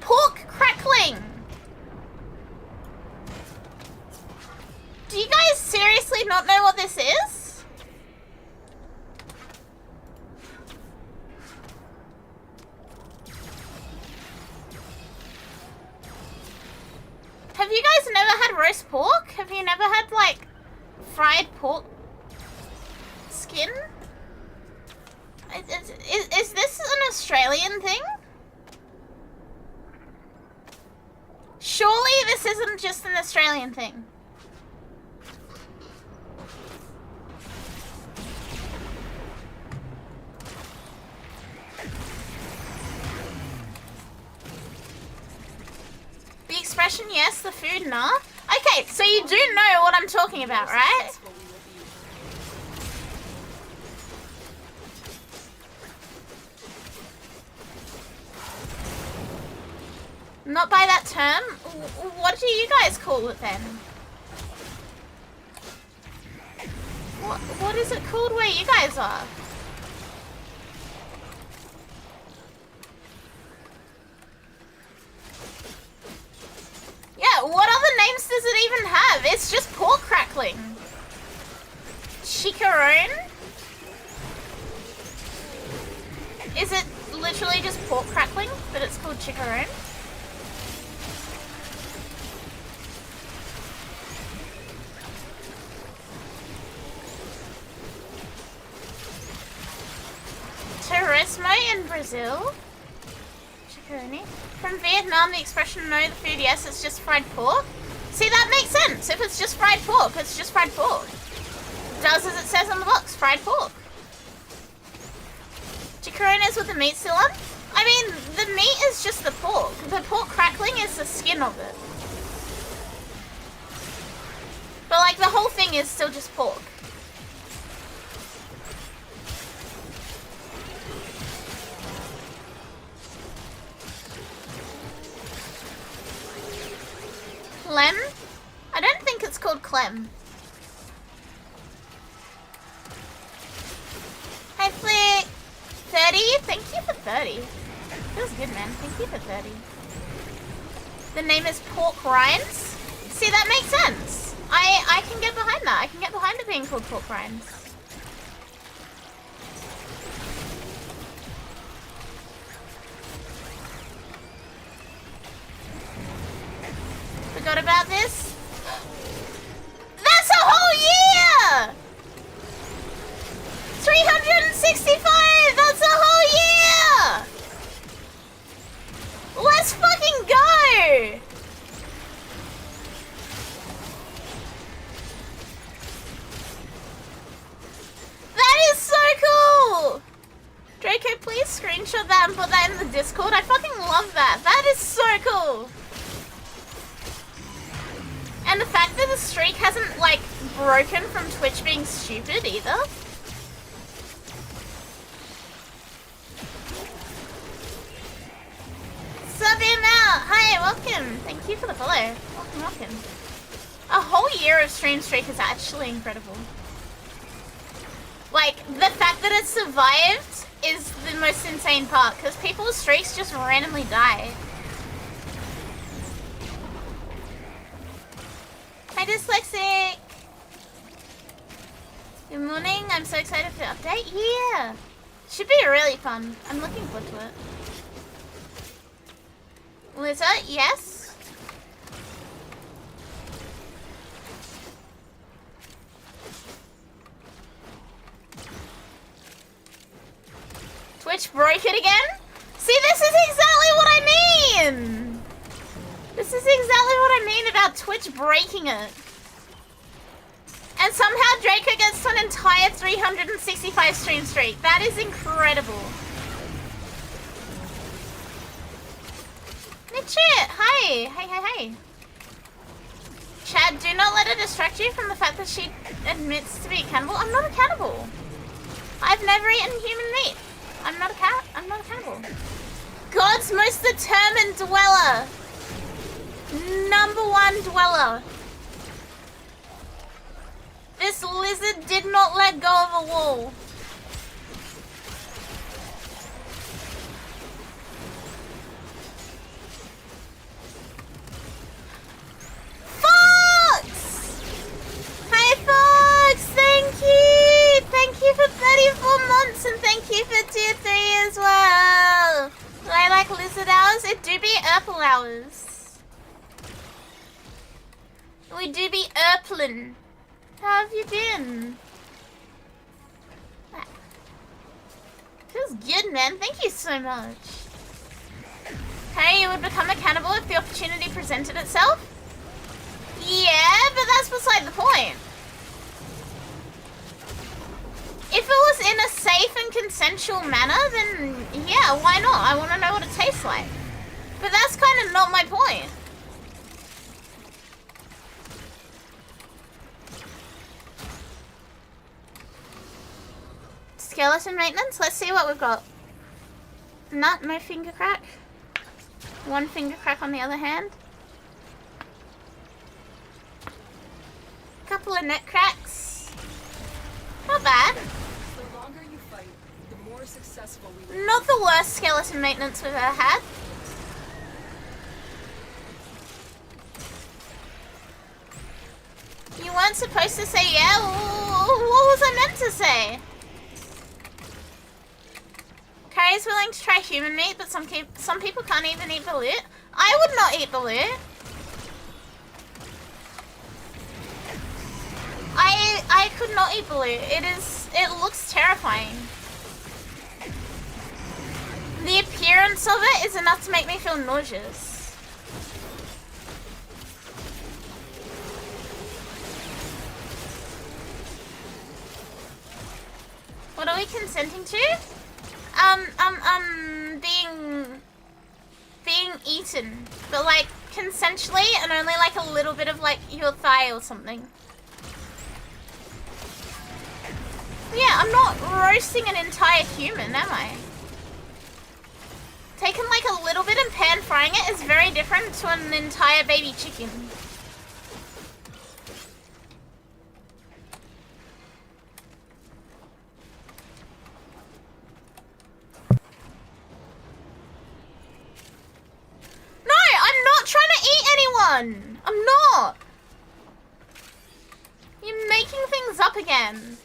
Pork crackling! Do you guys seriously not know what this is? Have you guys never had roast pork? Have you never had, like, fried pork skin? Is this an Australian thing? Surely this isn't just an Australian thing. The expression yes, the food nah. Okay, so you do know what I'm talking about, right? Not by that term? What do you guys call it then? What is it called where you guys are? Yeah, what other names does it even have? It's just pork crackling. Chicharron? Is it literally just pork crackling, but it's called chicharron? Turismo in Brazil. Chicharroni. From Vietnam, the expression no, the food yes, it's just fried pork. See, that makes sense. If it's just fried pork, it's just fried pork. It does as it says on the box, fried pork. Chicharron is with the meat still on? I mean, the meat is just the pork. The pork crackling is the skin of it. But like, the whole thing is still just pork. Clem? I don't think it's called Clem. Hi Flick! 30? Thank you for 30. Feels good, man. Thank you for 30. The name is Pork Rinds? See, that makes sense. I can get behind that. I can get behind it being called Pork Rinds. Forgot about this? That's a whole year! 365! That's a whole year! Let's fucking go! That is so cool! Draco, please screenshot that and put that in the Discord. I fucking love that. That is so cool. And the fact that the streak hasn't, like, broken from Twitch being stupid either. Sub him out! Hi, welcome! Thank you for the follow. Welcome, welcome. A whole year of stream streak is actually incredible. Like, the fact that it survived is the most insane part, because people's streaks just randomly die. Hi, Dyslexic! Good morning, I'm so excited for the update. Yeah! Should be really fun. I'm looking forward to it. Liza, yes? Twitch broke it again? See, this is exactly what I mean! This is exactly what I mean about Twitch breaking it. And somehow Draco gets to an entire 365 stream streak. That is incredible. Nichit, hi. Hey. Chad, do not let it distract you from the fact that she admits to be a cannibal. I'm not a cannibal. I've never eaten human meat. I'm not a cannibal. God's most determined dweller. #1 dweller. This lizard did not let go of a wall. Fox! Hi Fox! Thank you! Thank you for 34 months and thank you for tier 3 as well. Do I like lizard hours? It do be Urple hours. We do be Urplin. How have you been? Feels good, man. Thank you so much. Hey, you would become a cannibal if the opportunity presented itself? Yeah, but that's beside the point. If it was in a safe and consensual manner, then yeah, why not? I want to know what it tastes like. But that's kind of not my point. Skeleton maintenance? Let's see what we've got. Nut, no finger crack. One finger crack on the other hand. Couple of neck cracks. Not bad. The longer you fight, the more successful we will. Not the worst skeleton maintenance we've ever had. You weren't supposed to say yeah? What was I meant to say? Carrie's willing to try human meat, but some people can't even eat balut. I would not eat balut. I could not eat balut. It looks terrifying. The appearance of it is enough to make me feel nauseous. What are we consenting to? Being eaten, but like consensually and only like a little bit of like your thigh or something. Yeah, I'm not roasting an entire human, am I? Taking like a little bit and pan frying it is very different to an entire baby chicken. No, I'm not trying to eat anyone. I'm not. You're making things up again.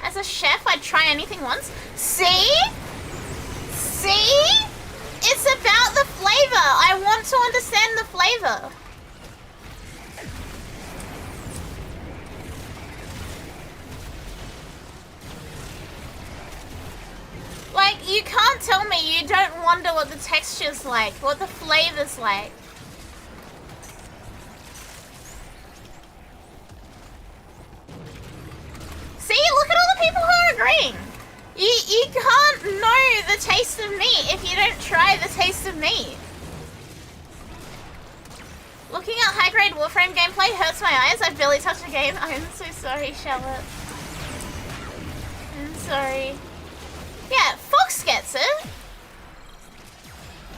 As a chef, I'd try anything once. See? See? It's about the flavor. I want to understand the flavor. Like, you can't tell me you don't wonder what the texture's like, what the flavor's like. See, look at all the people who are agreeing. You can't know the taste of meat if you don't try the taste of meat. Looking at high-grade Warframe gameplay hurts my eyes. I've barely touched the game. I'm so sorry, Charlotte. I'm sorry. Yeah, Fox gets it.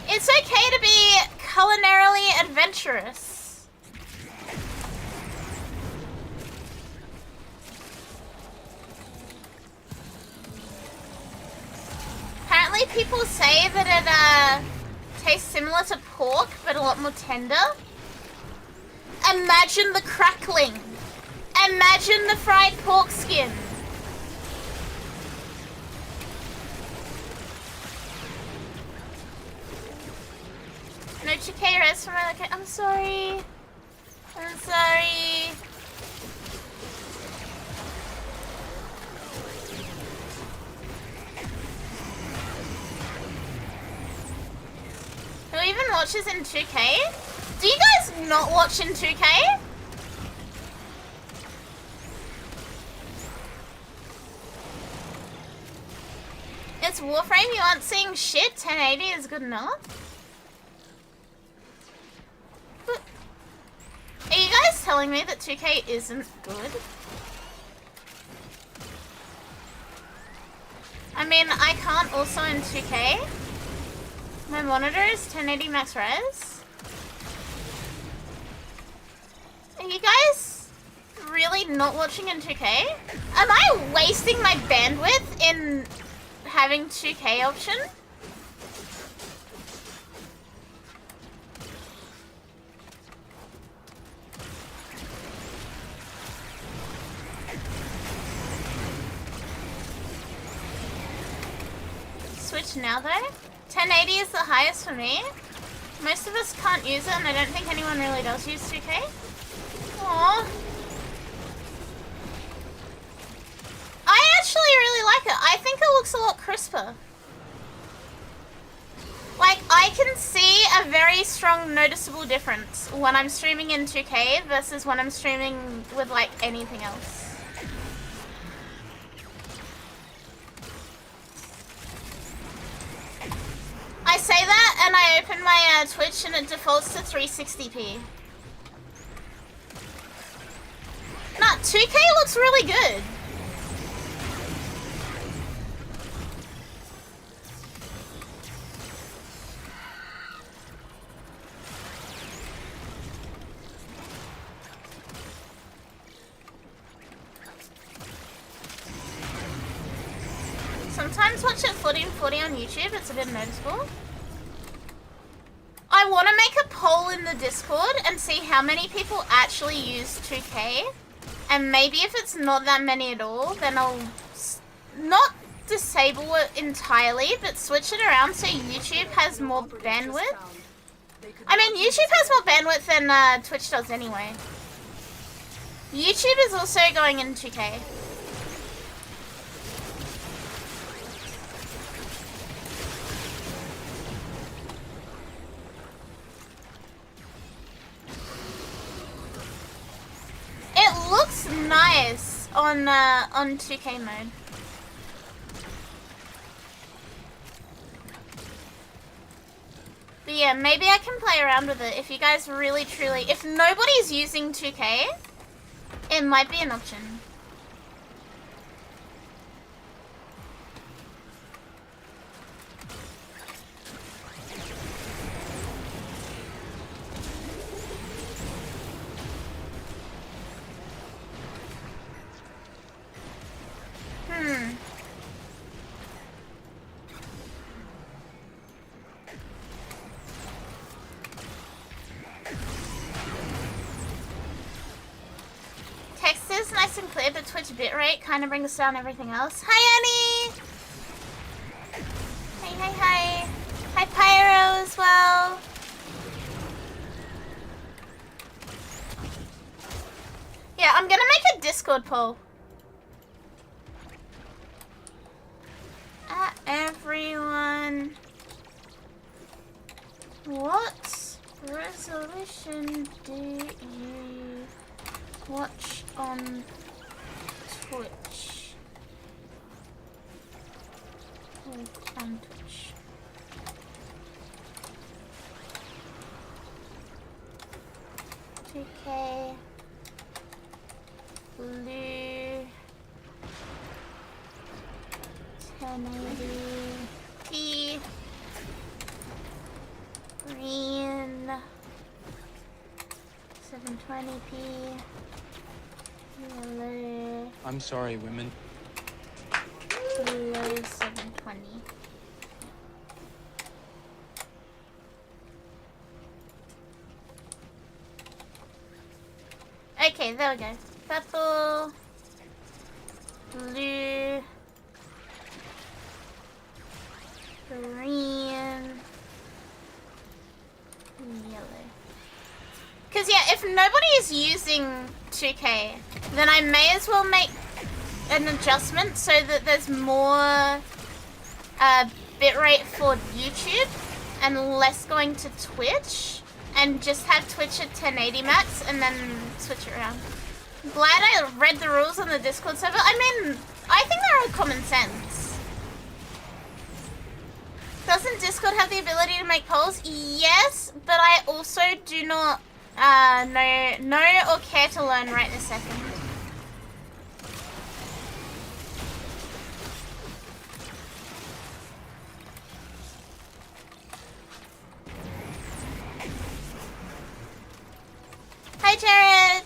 It's okay to be culinarily adventurous. Apparently people say that it tastes similar to pork, but a lot more tender. Imagine the crackling. Imagine the fried pork skin. No chiqueiras for my location. I'm sorry. I'm sorry. Who even watches in 2K? Do you guys not watch in 2K? It's Warframe, you aren't seeing shit. 1080 is good enough. But are you guys telling me that 2K isn't good? I mean, I can't also in 2K. My monitor is 1080 max res. Are you guys really not watching in 2K? Am I wasting my bandwidth in having 2K option? Switch now though? 1080 is the highest for me. Most of us can't use it, and I don't think anyone really does use 2K. Aww. I actually really like it. I think it looks a lot crisper. Like, I can see a very strong noticeable difference when I'm streaming in 2K versus when I'm streaming with, like, anything else. I say that and I open my Twitch and it defaults to 360p. Nah, 2K looks really good. Sometimes watch it 40 on YouTube, it's a bit noticeable. I want to make a poll in the Discord and see how many people actually use 2K. And maybe if it's not that many at all, then I'll not disable it entirely, but switch it around so YouTube has more bandwidth. I mean, YouTube has more bandwidth than Twitch does anyway. YouTube is also going in 2K. It looks nice on 2K mode. But yeah, maybe I can play around with it if you guys really truly... If nobody's using 2K, it might be an option. Text is nice and clear, but Twitch bitrate kind of brings down everything else. Hi, Annie! Hi. Hi, Pyro as well. Yeah, I'm gonna make a Discord poll. Everyone, what resolution do you watch on Twitch? On Twitch. Okay. Blue. 1080p. Green. 720p. Yellow. I'm sorry, women. Blue 720. Okay, there we go. Purple. Blue. Green. Yellow. Because yeah, if nobody is using 2K, then I may as well make an adjustment so that there's more bitrate for YouTube and less going to Twitch, and just have Twitch at 1080 max and then switch it around. Glad I read the rules on the Discord server. I mean, I think they're all common sense. Doesn't Discord have the ability to make polls? Yes, but I also do not know or care to learn right this second. Hi, Jared.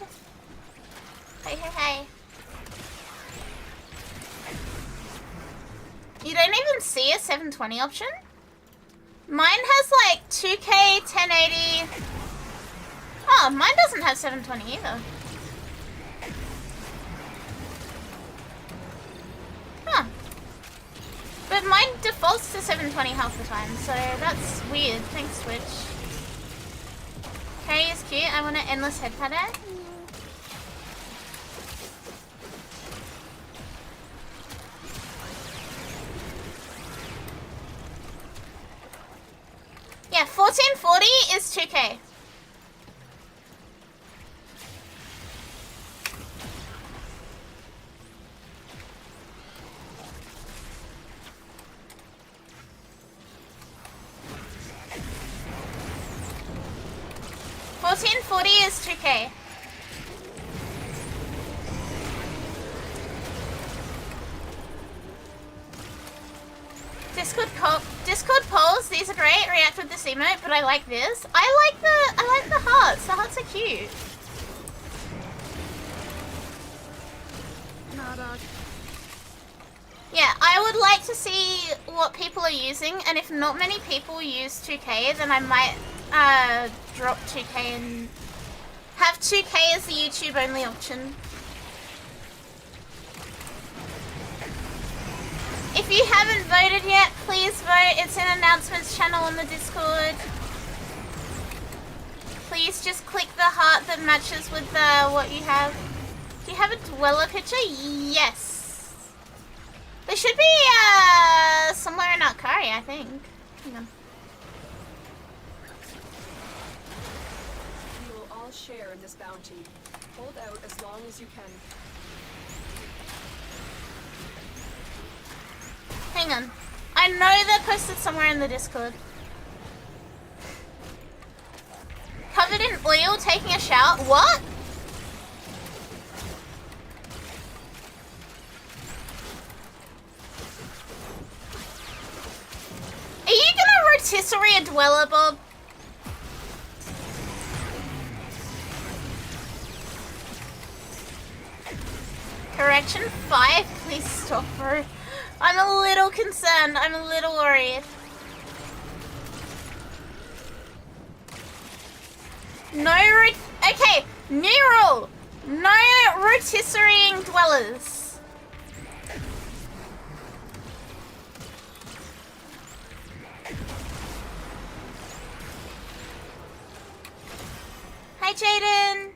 Hi. don't even see a 720 option. Mine has like 2K, 1080. Oh, mine doesn't have 720 either. Huh. But mine defaults to 720 half the time, so that's weird. Thanks, Twitch. Akari is cute. I want an endless head pattern. Yeah, 1440 is 2K. $14.40 is 2K. Discord polls, these are great. React with this emote, but I like this. I like the hearts. The hearts are cute. Nah, dog. Yeah, I would like to see what people are using, and if not many people use 2K, then I might drop 2K and have 2K as the YouTube only option. If you haven't voted yet, please vote. It's an announcements channel on the Discord. Please just click the heart that matches with what you have. Do you have a dweller picture? Yes. There should be somewhere in Akari, I think. Hang on. We will all share in this bounty. Hold out as long as you can. Hang on. I know they're posted somewhere in the Discord. Covered in oil, taking a shower. What? Are you gonna rotisserie a dweller, Bob? Correction 5, please stop, bro. I'm a little concerned. I'm a little worried. Okay, new rule. No rotisserieing dwellers. Hi, Jaden.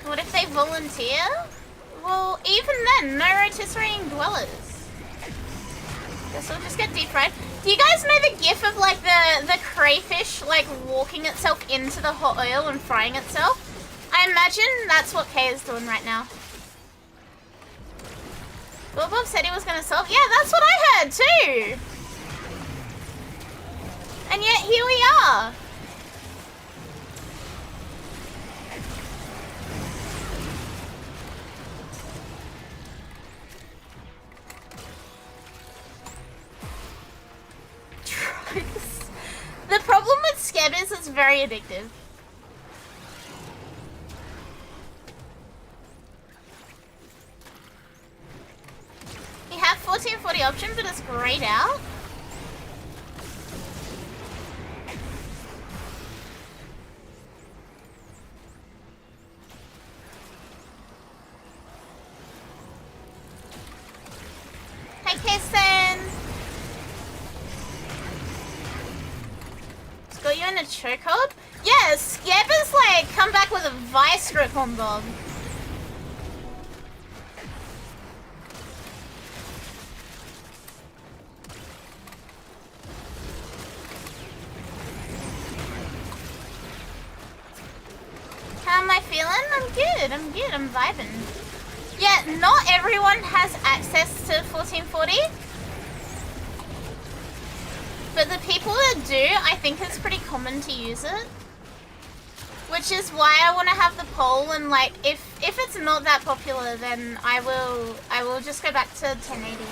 What if they volunteer? Well, even then, no rotisserieing dwellers. Guess we'll just get deep fried. Do you guys know the gif of like the crayfish like walking itself into the hot oil and frying itself? I imagine that's what Kay is doing right now. Well, Bob said he was gonna solve. Yeah, that's what I heard too. And yet here we are. The problem with Skeb is it's very addictive. You have 1440 option, but it's grayed out. Hey, Kirsten. Got you in a chokehold? Yeah, Skeb is like come back with a vice grip on Bob. How am I feeling? I'm good, I'm vibing. Yeah, not everyone has access to 1440. But the people that do, I think it's pretty common to use it. Which is why I want to have the poll, and like if it's not that popular, then I will just go back to 1080.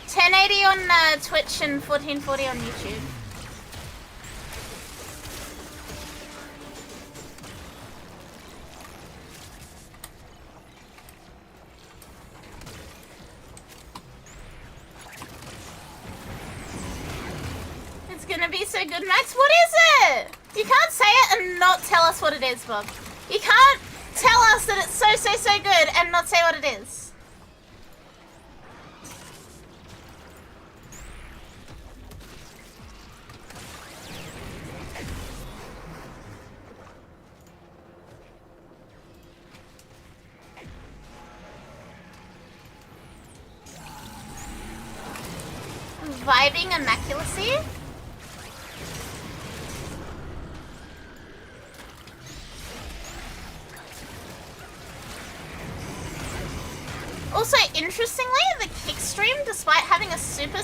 1080 on Twitch and 1440 on YouTube. It's gonna be so good, Max. What is it? You can't say it and not tell us what it is, Bob. You can't tell us that it's so good and not say what it is. Vibing Immaculacy? Also, interestingly, the kick stream, despite having a super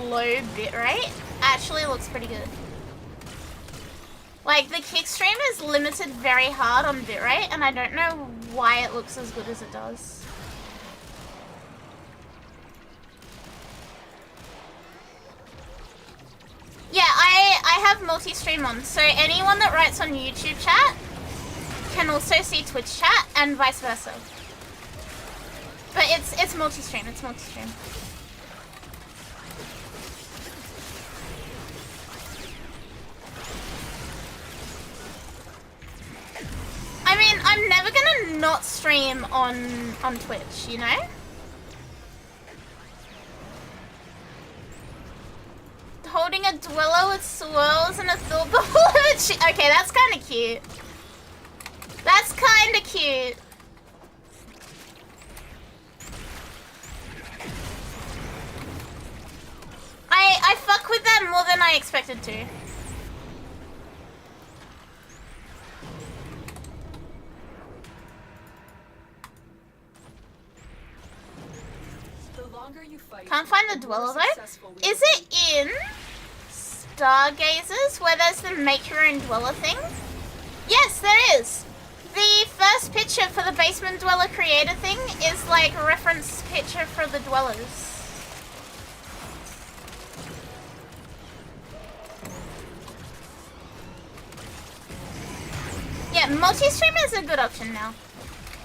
low bitrate, actually looks pretty good. Like, the kick stream is limited very hard on bitrate, and I don't know why it looks as good as it does. Yeah, I have multi-stream on, so anyone that writes on YouTube chat can also see Twitch chat and vice versa. But it's multi-stream, it's multi-stream. I mean, I'm never gonna not stream on Twitch, you know? Holding a dweller with swirls and a thought bubble. Okay, that's kind of cute. That's kind of cute. I fuck with that more than I expected to. Can't find the dweller though. Is it in Stargazers where there's the make your own dweller thing? Yes, there is. The first picture for the basement dweller creator thing is like a reference picture for the dwellers. Yeah, multi-stream is a good option now.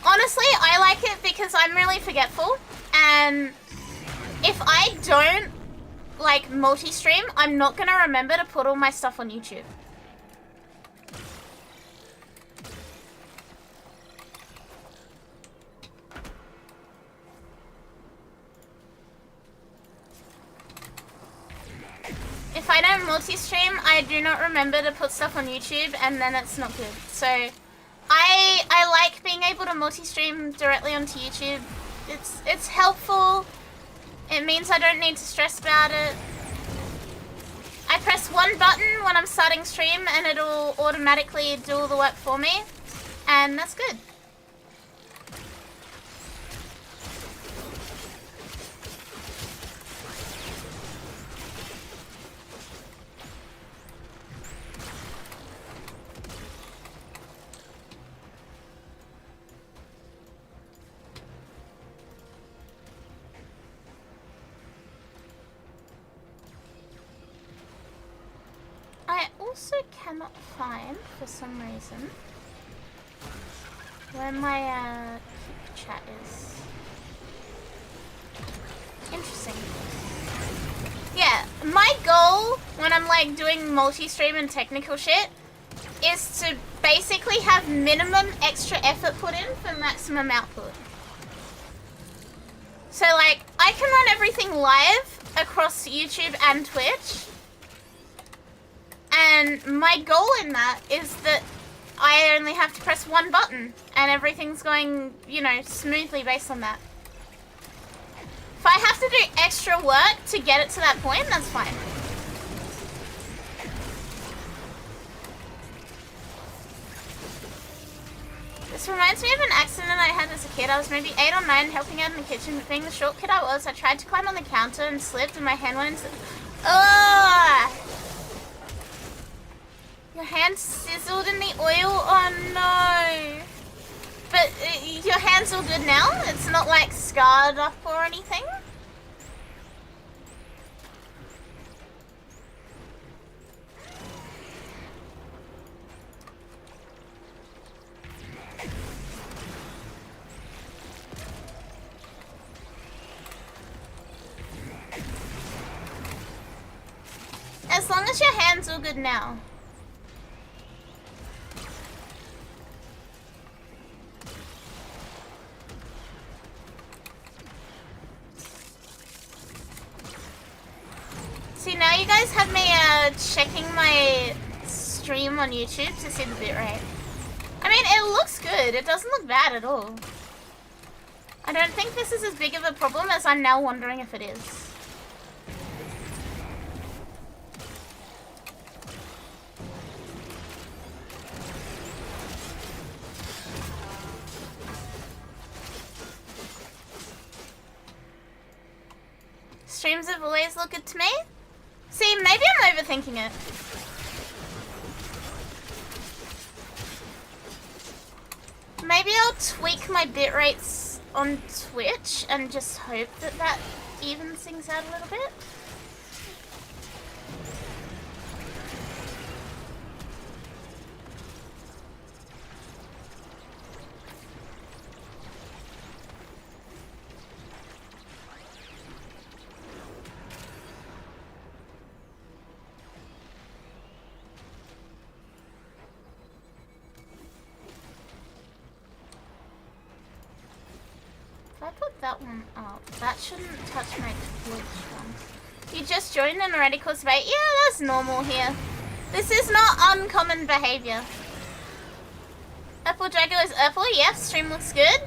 Honestly, I like it because I'm really forgetful, and if I don't like multi-stream, I'm not gonna remember to put all my stuff on YouTube. If I don't multi-stream, I do not remember to put stuff on YouTube, and then it's not good. So I like being able to multi-stream directly onto YouTube. It's helpful. It means I don't need to stress about it. I press one button when I'm starting stream and it'll automatically do all the work for me. And that's good. I also cannot find, for some reason, where my chat is. Interesting. Yeah, my goal when I'm like doing multi-stream and technical shit is to basically have minimum extra effort put in for maximum output. So like, I can run everything live across YouTube and Twitch. And my goal in that is that I only have to press one button and everything's going, you know, smoothly based on that. If I have to do extra work to get it to that point, that's fine. This reminds me of an accident I had as a kid. I was maybe 8 or 9 helping out in the kitchen, but being the short kid I was, I tried to climb on the counter and slipped and my hand went into... Ugh! Your hand sizzled in the oil? Oh no! But your hand's all good now? It's not like scarred up or anything? as long as your hand's all good now. See, now you guys have me checking my stream on YouTube to see the bitrate. I mean, it looks good. It doesn't look bad at all. I don't think this is as big of a problem as I'm now wondering if it is. Streams have always looked good to me. See, maybe I'm overthinking it. Maybe I'll tweak my bitrates on Twitch and just hope that that evens things out a little bit. I put that one up. That shouldn't touch my Twitch one. You just joined and already caused debate? Yeah, that's normal here. This is not uncommon behavior. Apple Drago is Apple. Yep, stream looks good.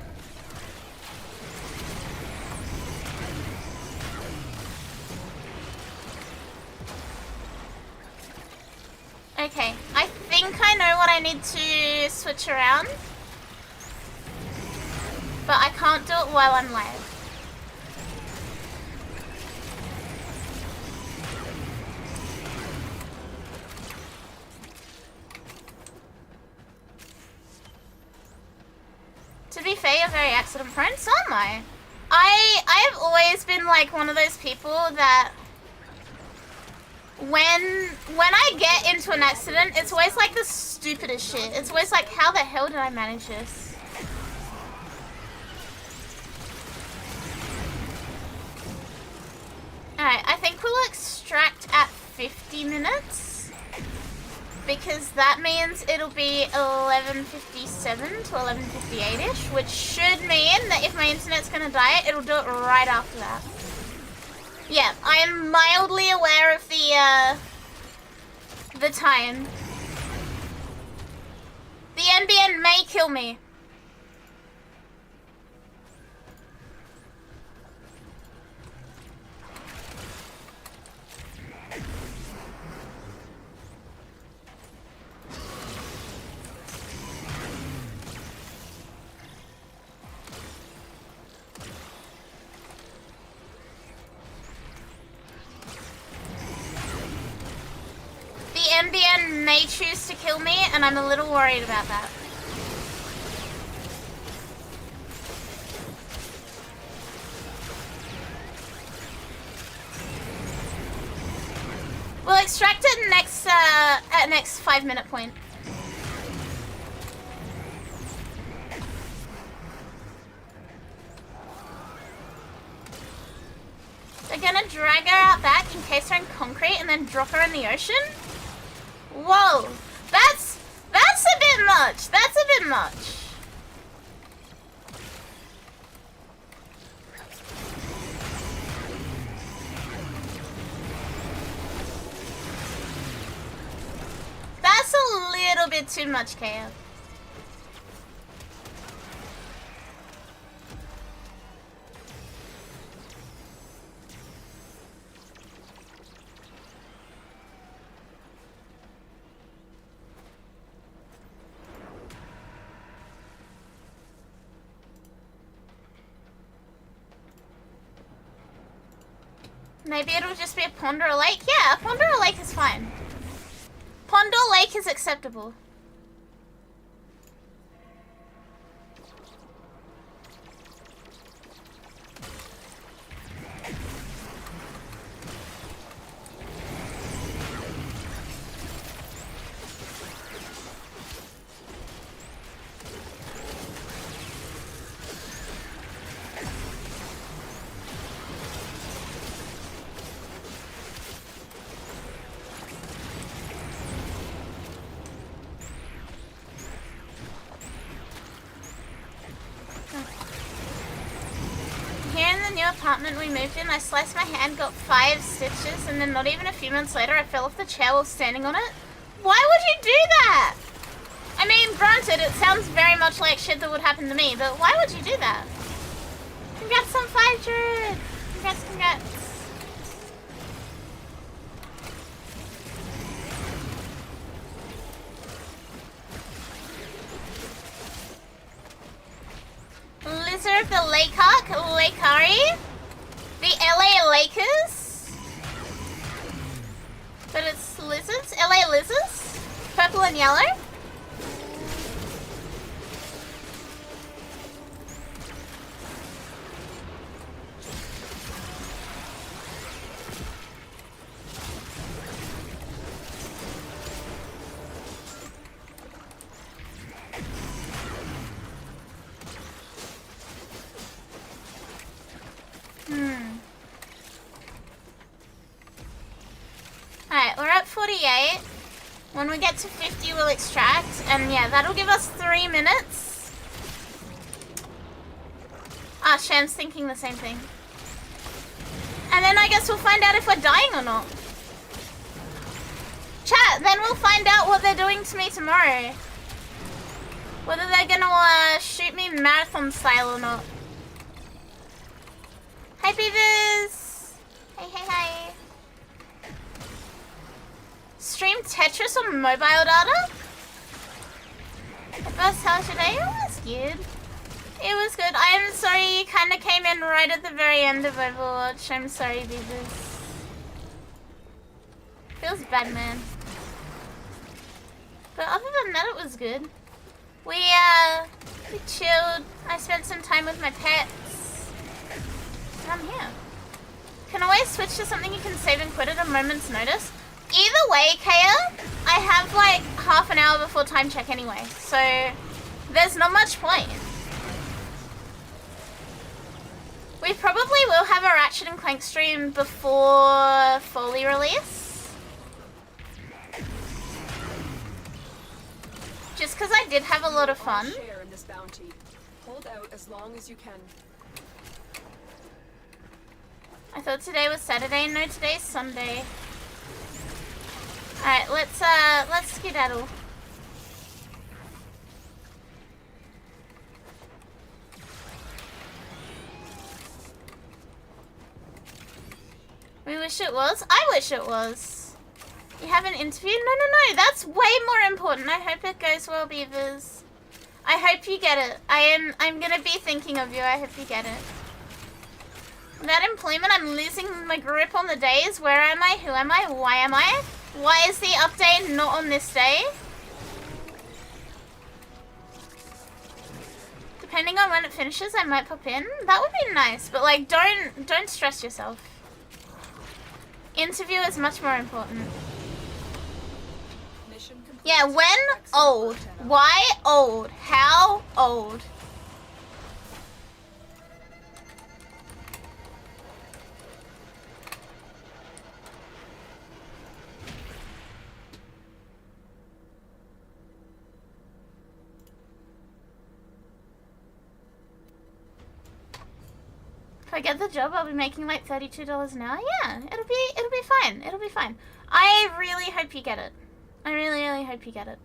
Okay, I think I know what I need to switch around. But I can't do it while I'm live. To be fair, you're very accident prone, so am I. I have always been like one of those people that when I get into an accident, it's always like the stupidest shit. It's always like, how the hell did I manage this? Alright, I think we'll extract at 50 minutes. Because that means it'll be 11:57 to 11:58ish, which should mean that if my internet's gonna die, it'll do it right after that. Yeah, I am mildly aware of the time. The NBN may kill me. The NBN may choose to kill me, and I'm a little worried about that. We'll extract it next at next 5-minute point. They're gonna drag her out back, encase her in concrete, and then drop her in the ocean? Whoa, that's a bit much. That's a bit much. That's a little bit too much, KF. Maybe it'll just be a pond or a lake? Yeah, a pond or a lake is fine. Pond or lake is acceptable. new apartment we moved in, I sliced my hand, got 5 stitches, and then not even a few months later I fell off the chair while standing on it. Why would you do that? I mean, granted, it sounds very much like shit that would happen to me, but why would you do that? Congrats on 500! Congrats, congrats. Lizard of the Lakehawk, Akari. The LA Lakers. But it's lizards, LA lizards. Purple and yellow. Alright, we're at 48. When we get to 50, we'll extract. And yeah, that'll give us 3 minutes. Ah, Sham's thinking the same thing. And then I guess we'll find out if we're dying or not. Chat, then we'll find out what they're doing to me tomorrow. Whether they're gonna shoot me marathon style or not. Hi, Beavers! Hey, hey, hey. Stream Tetris on mobile data? First how today? It was good. It was good. I am sorry you kind of came in right at the very end of Overwatch. I'm sorry, Beavers. Feels bad, man. But other than that, it was good. We chilled. I spent some time with my pets. And I'm here. Can always switch to something you can save and quit at a moment's notice. Either way, Kaya, I have like half an hour before time check anyway, so there's not much point. We probably will have a Ratchet and Clank stream before Foley release. Just because I did have a lot of fun. Share in this bounty. Hold out as long as you can. I thought today was Saturday. No, today's Sunday. Alright, let's skedaddle. We wish it was. I wish it was. You have an interview? No. That's way more important. I hope it goes well, Beavers. I hope you get it. I'm gonna be thinking of you. I hope you get it. That employment, I'm losing my grip on the days. Where am I? Who am I? Why am I? Why is the update not on this day? Depending on when it finishes, I might pop in. That would be nice, but like, don't stress yourself. Interview is much more important. Mission complete. Yeah, when? Old. Why old? How old? If I get the job, I'll be making like $32 an hour. Yeah, it'll be fine. It'll be fine. I really hope you get it. I really, really hope you get it.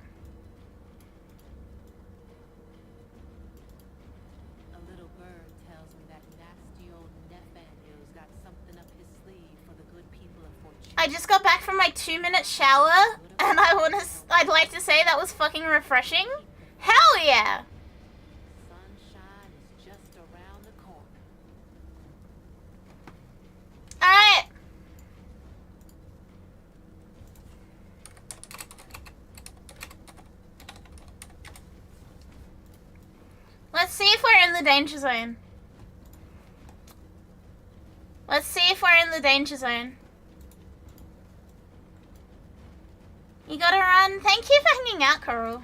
A little bird tells me that nasty old Nathaniel's got something up his sleeve for the good people of Fortune. I just got back from my 2-minute shower, and I'd like to say that was fucking refreshing. Hell yeah! Sunshine is just around the corner. Alright. Let's see if we're in the danger zone. Let's see if we're in the danger zone. You gotta run. Thank you for hanging out, Coral.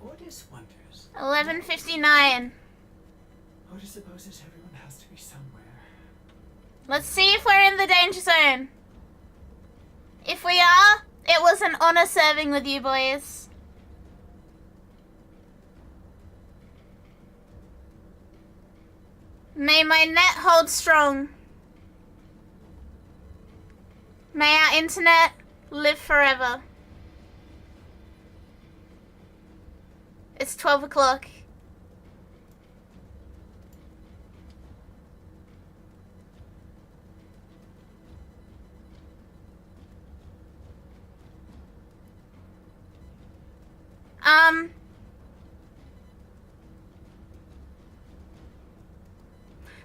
Ordis wonders. 11:59. Ordis supposes everyone has to be somewhere. Let's see if we're in the danger zone. If we are, it was an honor serving with you boys. May my net hold strong. May our internet live forever. It's 12 o'clock.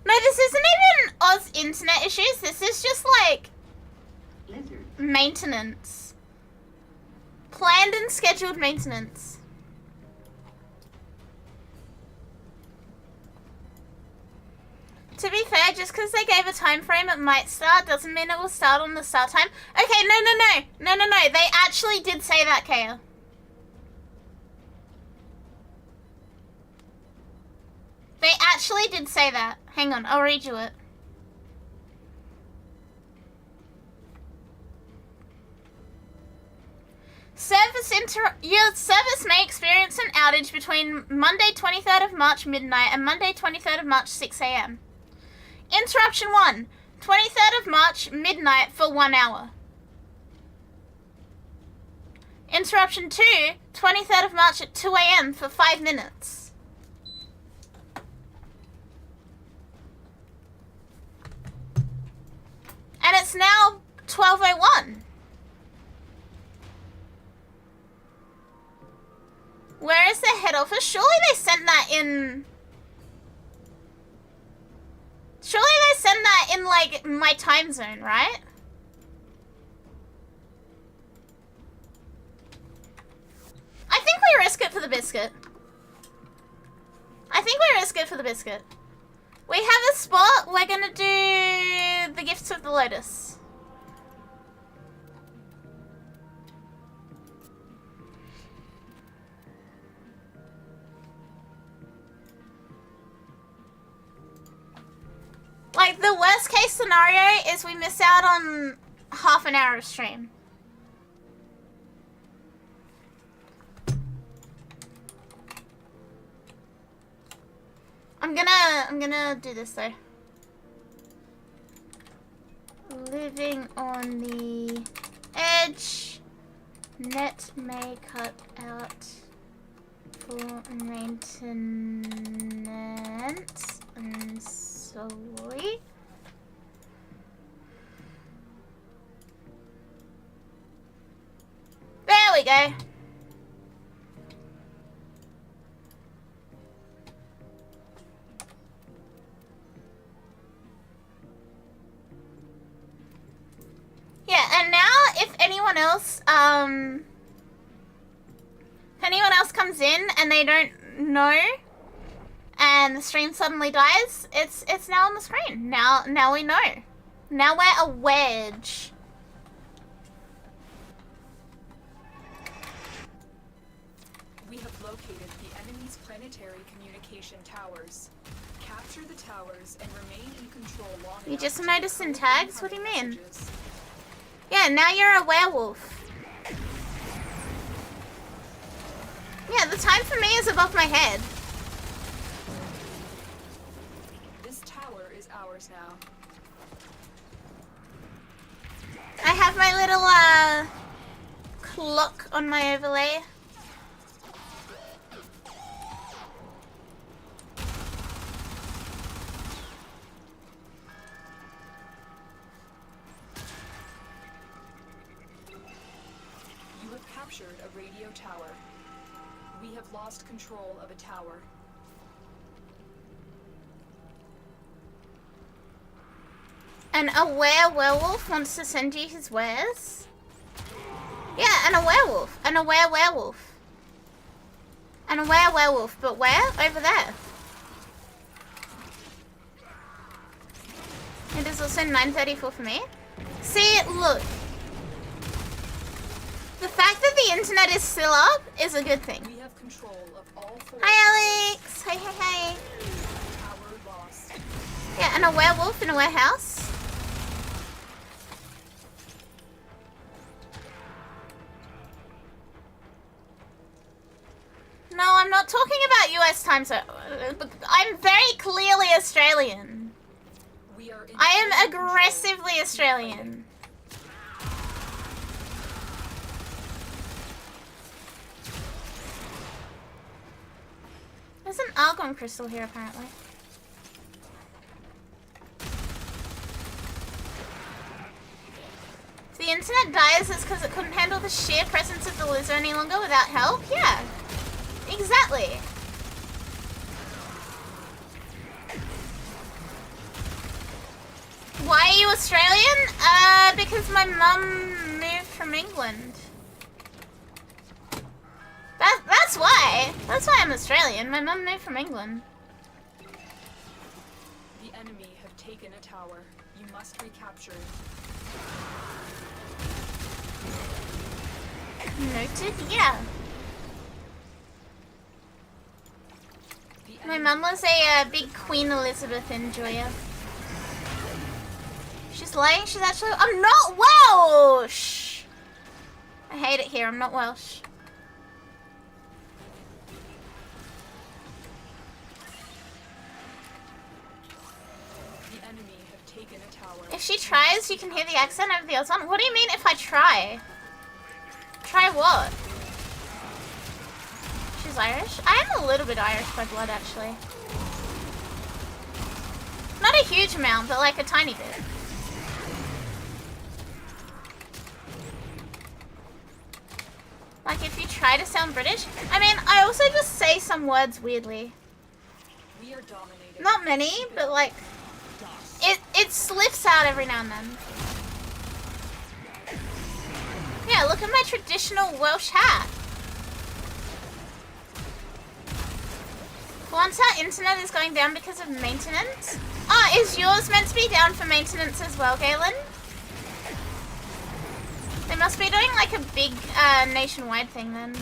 No, this isn't even Oz internet issues. This is just like maintenance. Planned and scheduled maintenance. To be fair, just because they gave a time frame it might start doesn't mean it will start on the start time. Okay, no. They actually did say that, Kaya. They actually did say that. Hang on, I'll read you it. Your service may experience an outage between Monday 23rd of March midnight and Monday 23rd of March 6 a.m. Interruption 1. 23rd of March midnight for 1 hour. Interruption 2. 23rd of March at 2 a.m. for 5 minutes. And it's now 12:01. Where is the head office? Surely they sent that in... Surely they send that in, like, my time zone, right? I think we risk it for the biscuit. We have a spot. We're gonna do the gifts of the lotus. Like, the worst case scenario is we miss out on half an hour of stream. I'm gonna do this though. Living on the edge. Net may cut out for maintenance. And sorry. There we go. Yeah, and now if anyone else comes in and they don't know and the stream suddenly dies, it's now on the screen. Now we know. Now we're a wedge. We have located the enemy's planetary communication towers. Capture the towers and remain in control long enough. You just to noticed in decode tags? What do you incoming mean? messages. Yeah, now you're a werewolf. Yeah, the time for me is above my head. This tower is ours now. I have my little clock on my overlay. You have captured a radio tower. We have lost control of a tower. An aware werewolf wants to send you his wares? Yeah, an aware werewolf. An aware werewolf. An aware werewolf, but where? Over there. It is also 9:34 for me. See, look. The fact that the internet is still up is a good thing. We have control of all four. Hi, Alex. Hey. Tower lost. Yeah, and a werewolf in a warehouse. No, I'm not talking about US time zone. But I'm very clearly Australian. We are in I am full control. aggressively Keep Australian. There's an argon crystal here apparently. If the internet dies, it's because it couldn't handle the sheer presence of the lizard any longer without help? Yeah. Exactly. Why are you Australian? Because my mum moved from England. That's why. That's why I'm Australian. My mum moved from England. The enemy have taken a tower. You must recapture it. Noted, yeah. The My enemy mum was a big Queen Elizabeth enjoyer. She's lying, she's actually- I'm not Welsh! I hate it here, I'm not Welsh. The enemy have taken a tower. If she tries, you can hear the accent over the other one. What do you mean if I try? Try what? She's Irish? I am a little bit Irish by blood, actually. Not a huge amount, but like a tiny bit. Like if you try to sound British. I mean, I also just say some words weirdly. We are dominated. Not many, but like it slips out every now and then. Yeah, look at my traditional Welsh hat. Once our internet is going down because of maintenance. Ah, is yours meant to be down for maintenance as well, Galen? They must be doing like a big nationwide thing then.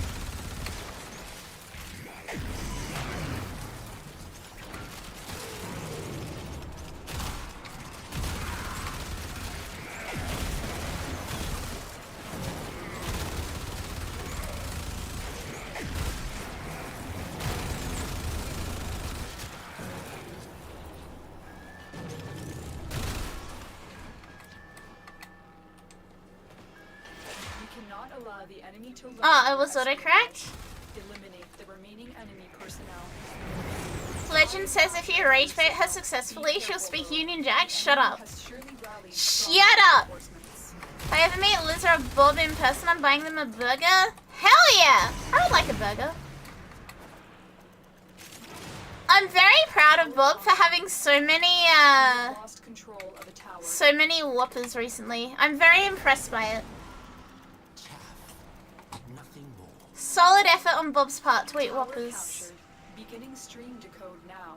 Allow the enemy to Oh, it was autocorrect? Eliminate the remaining enemy personnel. Legend says if you rage bait her successfully, she'll speak Union Jack. Shut up. Has surely rallied Shut up! reinforcements. If I ever meet Liz or Bob in person, I'm buying them a burger. Hell yeah! I would like a burger. I'm very proud of Bob for having so many, Lost control of a tower. so many Whoppers recently. I'm very impressed by it. Nothing more. Solid effort on Bob's part to eat Tower Whoppers. captured. Beginning stream decode now.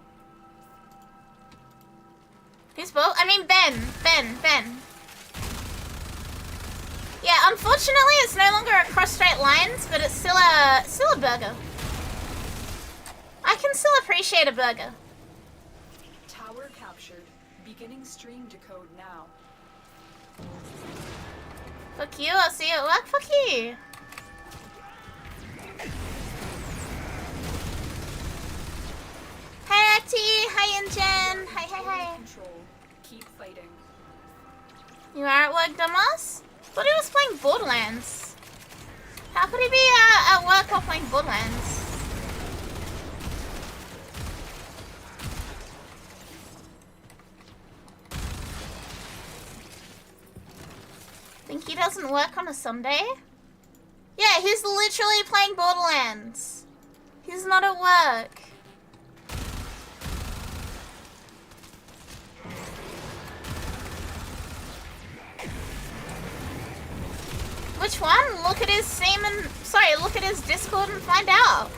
Who's Bob? I mean Ben. Yeah, unfortunately it's no longer across straight lines, but it's still a burger. I can still appreciate a burger. Tower captured. Beginning stream decode now. Fuck you, I'll see you at work. Fuck you. Hi Ati, hi Injen, hi. Control. Keep fighting. You are at work, dumbass? Thought he was playing Borderlands. How could he be at work while playing Borderlands? Think he doesn't work on a Sunday? Yeah, he's literally playing Borderlands. He's not at work. Which one? Look at his Steam and look at his Discord and find out.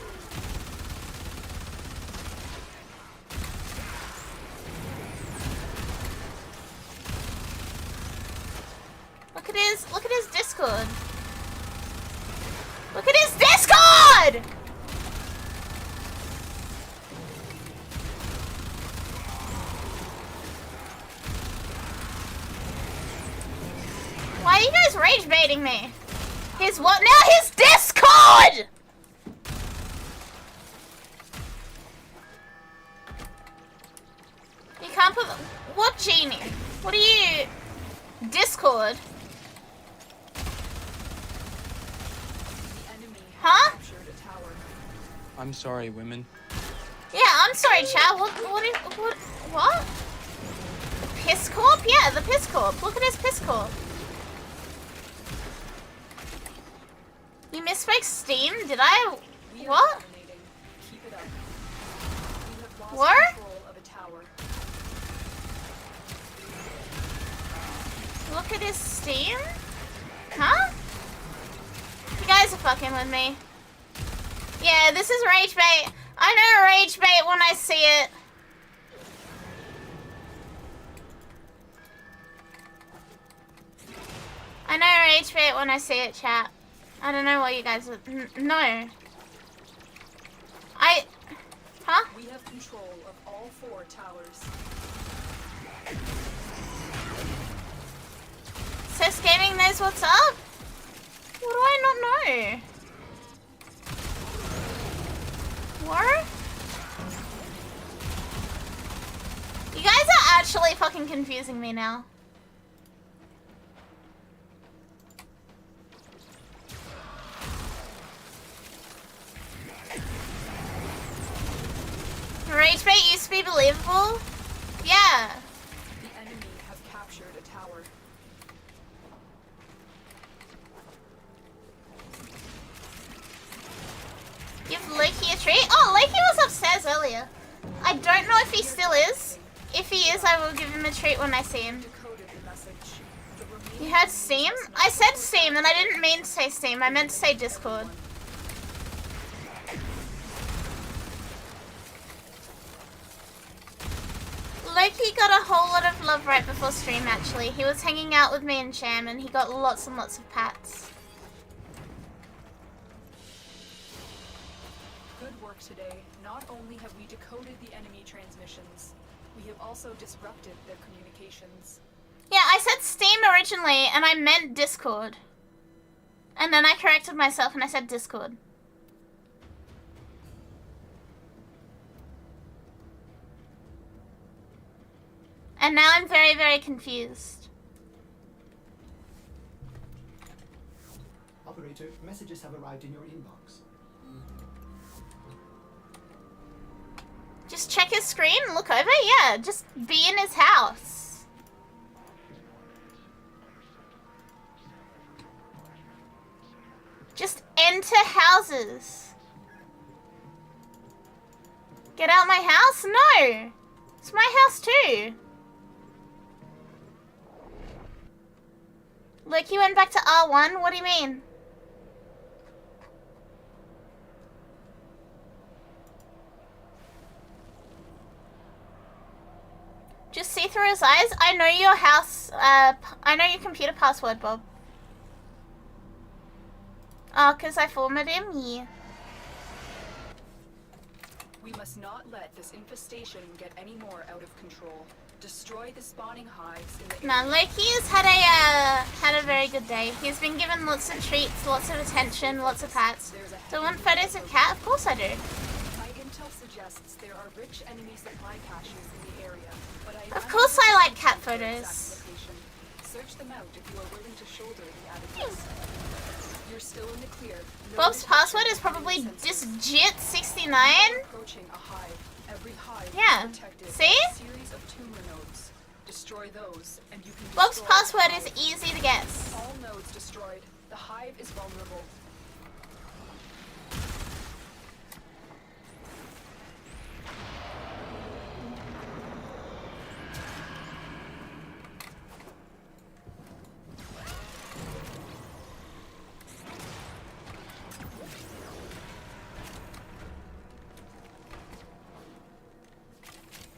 Look at his Discord. Look at his Discord! Why are you guys rage baiting me? His what now? His Discord! What genie? What are you? Discord? The enemy has Huh? captured a tower. I'm sorry, women. Yeah, I'm sorry, chat. What? Piss Corp? Yeah, the Piss Corp. Look at his Piss Corp. You misspoke Steam? Did I? We are What? dominating. Keep it up. We have lost What? control of a tower. Look at his Steam? Huh? You guys are fucking with me. Yeah, this is rage bait. I know rage bait when I see it. I know rage bait when I see it, chat. I don't know what you guys are. No. Huh? We have control of all 4 towers. Sis Gaming knows what's up? What do I not know? What? You guys are actually fucking confusing me now. Rage bait used to be believable? Yeah. The enemy have captured a tower. Give Loki a treat? Oh, Loki was upstairs earlier. I don't know if he still is. If he is, I will give him a treat when I see him. Decoded the message. The remaining You heard Steam? I said Steam and I didn't mean to say Steam. I meant to say Discord. Loki got a whole lot of love right before stream actually. He was hanging out with me and Sham and he got lots and lots of pats. Good work today. Not only have we decoded the enemy transmissions, we have also disrupted their communications. Yeah, I said Steam originally and I meant Discord. And then I corrected myself and I said Discord. And now I'm very, very confused. Operator, messages have arrived in your inbox. Just check his screen, look over? Yeah, just be in his house. Just enter houses. Get out my house? No. It's my house too. Look, he went back to R1? What do you mean? Just see through his eyes? I know your house, I know your computer password, Bob. Oh, 'cause I formatted him? Yeah. We must not let this infestation get any more out of control. Destroy the spawning hives in the No, Loki's had a very good day. He's been given lots of treats, lots of attention, lots of pats. Do you want photos of Cat? Of course I do. My intel suggests there are rich enemy supply caches in the area, but I Of course I like cat photos. Search them out if you are willing to shoulder the added risk. You're still in the clear. No Bob's detection password is of probably enemy sensors. disjit69. Approaching a hive. Every hive Yeah. is protected See? by a series of tumor nodes. Destroy those, and you can Bob's destroy password all is easy to guess. all nodes destroyed. The hive is vulnerable.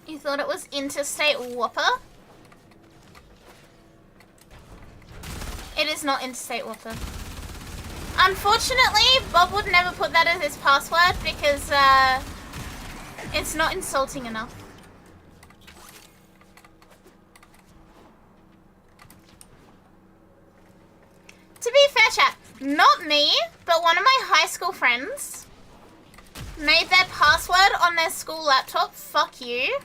You thought it was Interstate Whopper? It is not Interstate Whopper. Unfortunately, Bob would never put that as his password because it's not insulting enough. To be fair, chat, not me, but one of my high school friends made their password on their school laptop. Fuck you.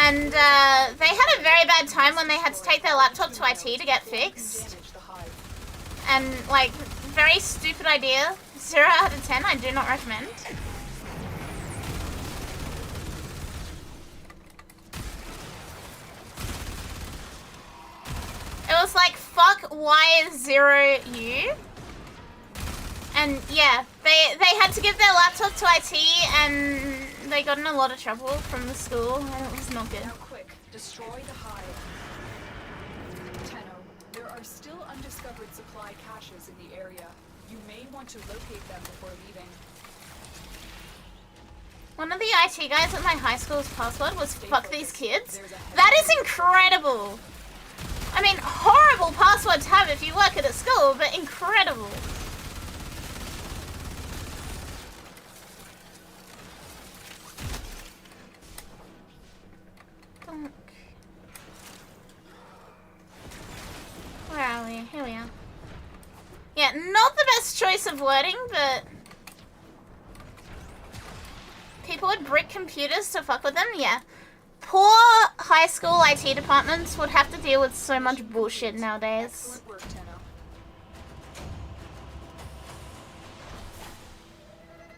And they had a very bad time when they had to take their laptop to IT to get fixed. Damage the hive. And like, very stupid idea. 0 out of 10, I do not recommend. It was like, fuck Y0U. And yeah, they had to give their laptop to IT and they got in a lot of trouble from the school and it was not good. Now quick, destroy the hive. Tenno, there are still undiscovered supply caches in the area. You may want to locate them before leaving. One of the IT guys at my high school's password was fuck these kids. That is incredible. I mean, horrible password to have if you work at a school, but incredible. Where are we? Here we are. Yeah, not the best choice of wording, but people would brick computers to fuck with them, yeah. Poor high school IT departments would have to deal with so much bullshit nowadays. Excellent work, Tenno.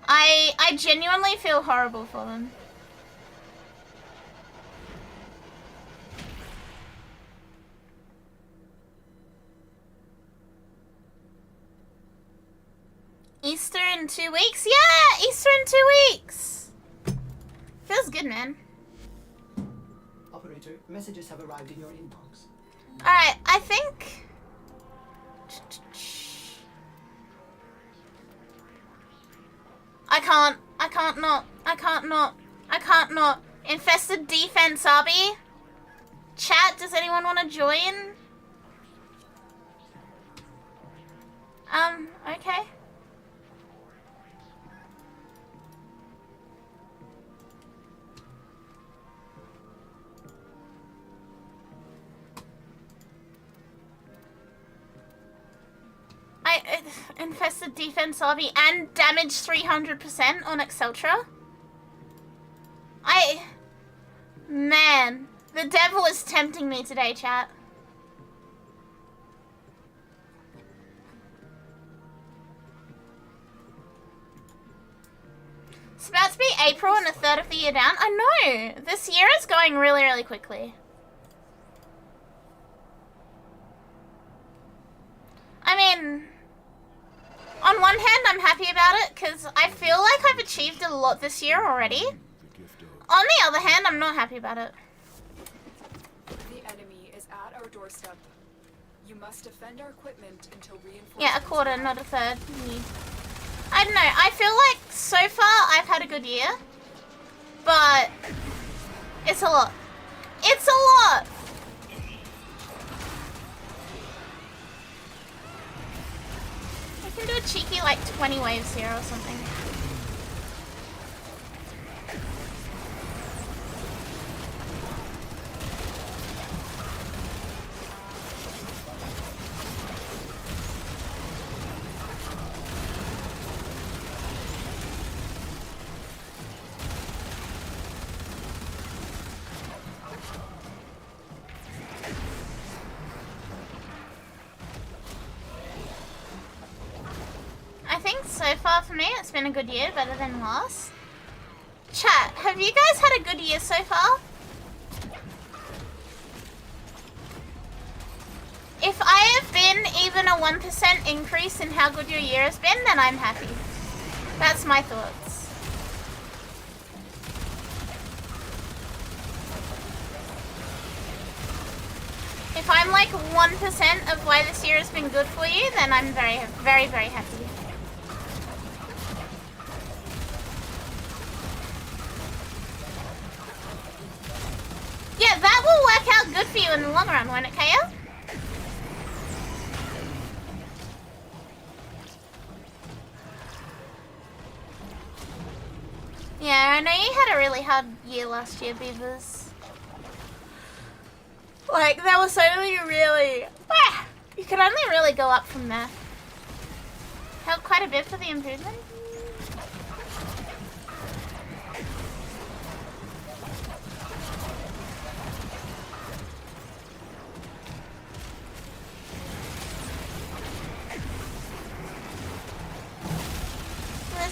I genuinely feel horrible for them. Easter in 2 weeks? Yeah! Easter in 2 weeks! Feels good, man. Operator, messages have arrived in your inbox. Alright, I think... I can't not. Infested defense, Arby. Chat, does anyone want to join? Okay. Infested defense lobby and damage 300% on Exceltra. Man, the devil is tempting me today, chat. It's about to be April and a third of the year down. I know, this year is going really, really quickly. I mean, on one hand, I'm happy about it because I feel like I've achieved a lot this year already. On the other hand, I'm not happy about it. The enemy is at our doorstep. You must defend our equipment until reinforcements. Yeah, a quarter, not a third. I don't know. I feel like so far I've had a good year, but it's a lot. It's a lot. I can do a cheeky like 20 waves here or something. I think so far for me it's been a good year, better than last. Chat, have you guys had a good year so far? If I have been even a 1% increase in how good your year has been, then I'm happy. That's my thoughts. If I'm like 1% of why this year has been good for you, then I'm very, very, very happy. Yeah, that will work out good for you in the long run, won't it, Kaya? Yeah, I know you had a really hard year last year, Beavers. Like, there was only really... you could only really go up from there. Helped quite a bit for the improvement.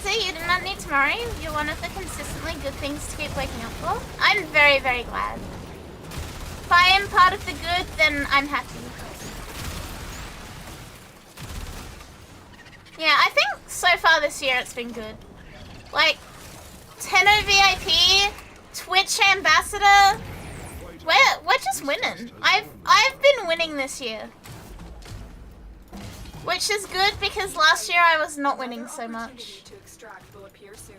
Izzy, you do not need to worry. You're one of the consistently good things to keep waking up for. I'm very, very glad. If I am part of the good, then I'm happy. Yeah, I think so far this year it's been good. Like, Tenno VIP, Twitch Ambassador. We're just winning. I've been winning this year. Which is good because last year I was not winning so much. To extract will appear soon.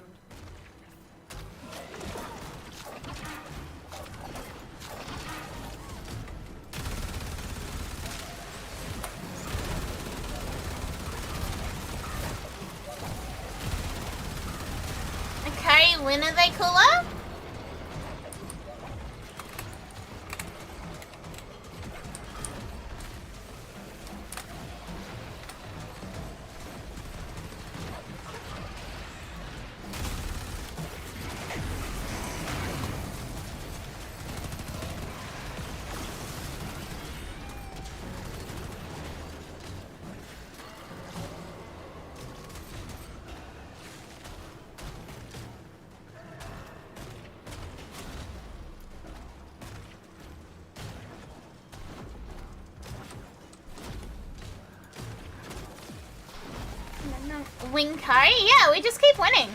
Akari, when are they cooler? Win curry? Yeah, we just keep winning.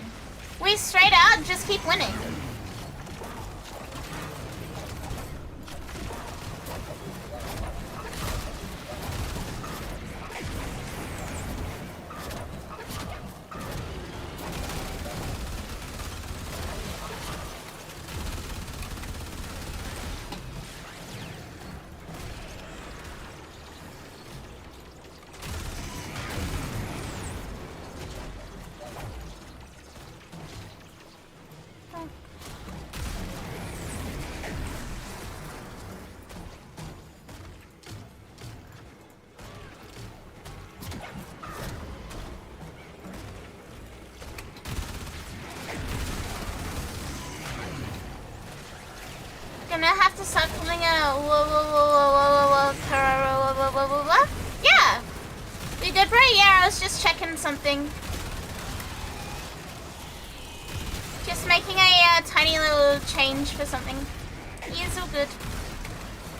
We straight out just keep winning. Gonna have to start pulling a yeah. You good, bro? Yeah, I was just checking something. Just making a tiny little change for something. It's all good.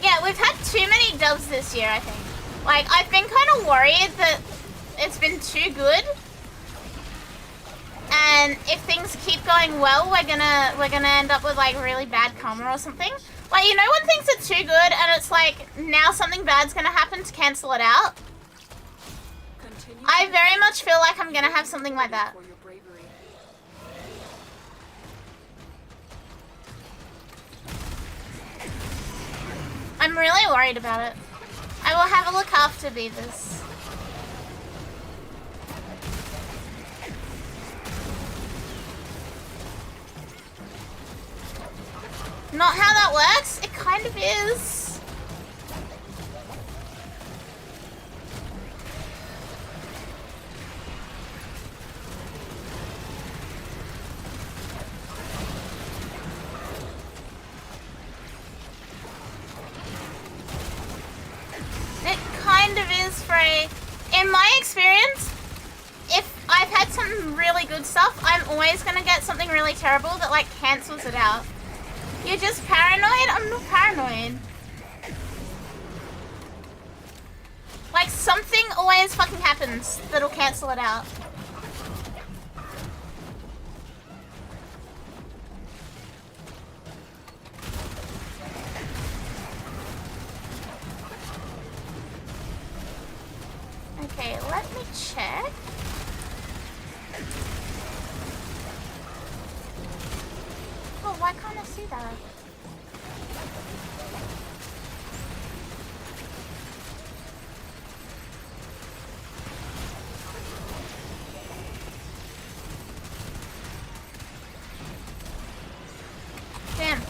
Yeah, we've had too many dubs this year, I think. Like, I've been kind of worried that it's been too good. And if things keep going well, we're gonna end up with like really bad karma or something. Like, you know when things are too good and it's like now something bad's gonna happen to cancel it out? I very much feel like I'm gonna have something like that. I'm really worried about it. I will have a look after Beavers. Not how that works? It kind of is. It kind of is, Frey. In my experience, if I've had some really good stuff, I'm always gonna get something really terrible that like cancels it out. You're just paranoid? I'm not paranoid. Like, something always fucking happens that'll cancel it out. Okay, let me check. Oh, why can't I see that? Damn.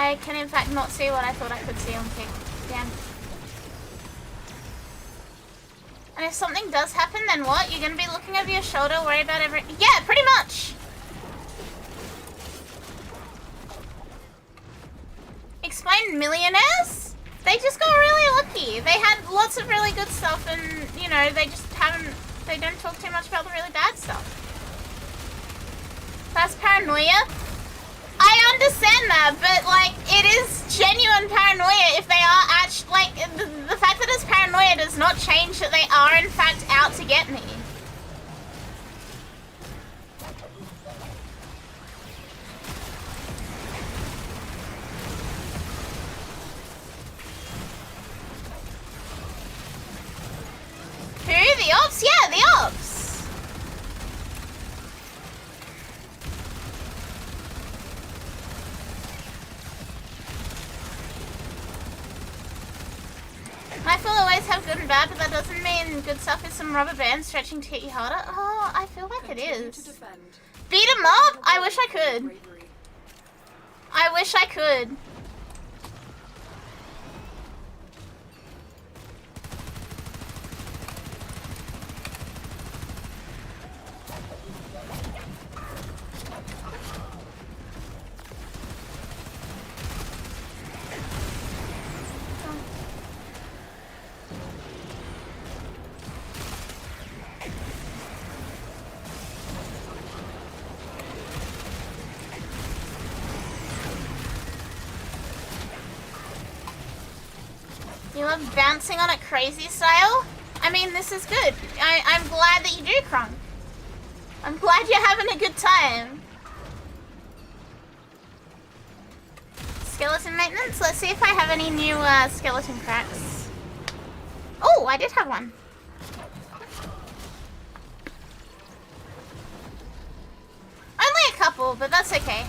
I can in fact not see what I thought I could see on Kick. Damn. And if something does happen, then what? You're gonna be looking over your shoulder, worry about every— yeah, pretty much! Explain millionaires? They just got really lucky. They had lots of really good stuff and, you know, they just haven't, they don't talk too much about the really bad stuff. That's paranoia. I understand that, but like, it is genuine paranoia if they are actually, like, the fact that it's paranoia does not change that they are in fact out to get me. Who? The ops? Yeah, the ops! I feel always have good and bad, but that doesn't mean good stuff is some rubber band stretching to hit you harder. Oh, I feel like it is. Beat 'em up? I wish I could. I wish I could. You love bouncing on it crazy style? I mean, this is good. I'm glad that you do, Krunk. I'm glad you're having a good time. Skeleton maintenance? Let's see if I have any new skeleton cracks. Oh, I did have one. Only a couple, but that's okay.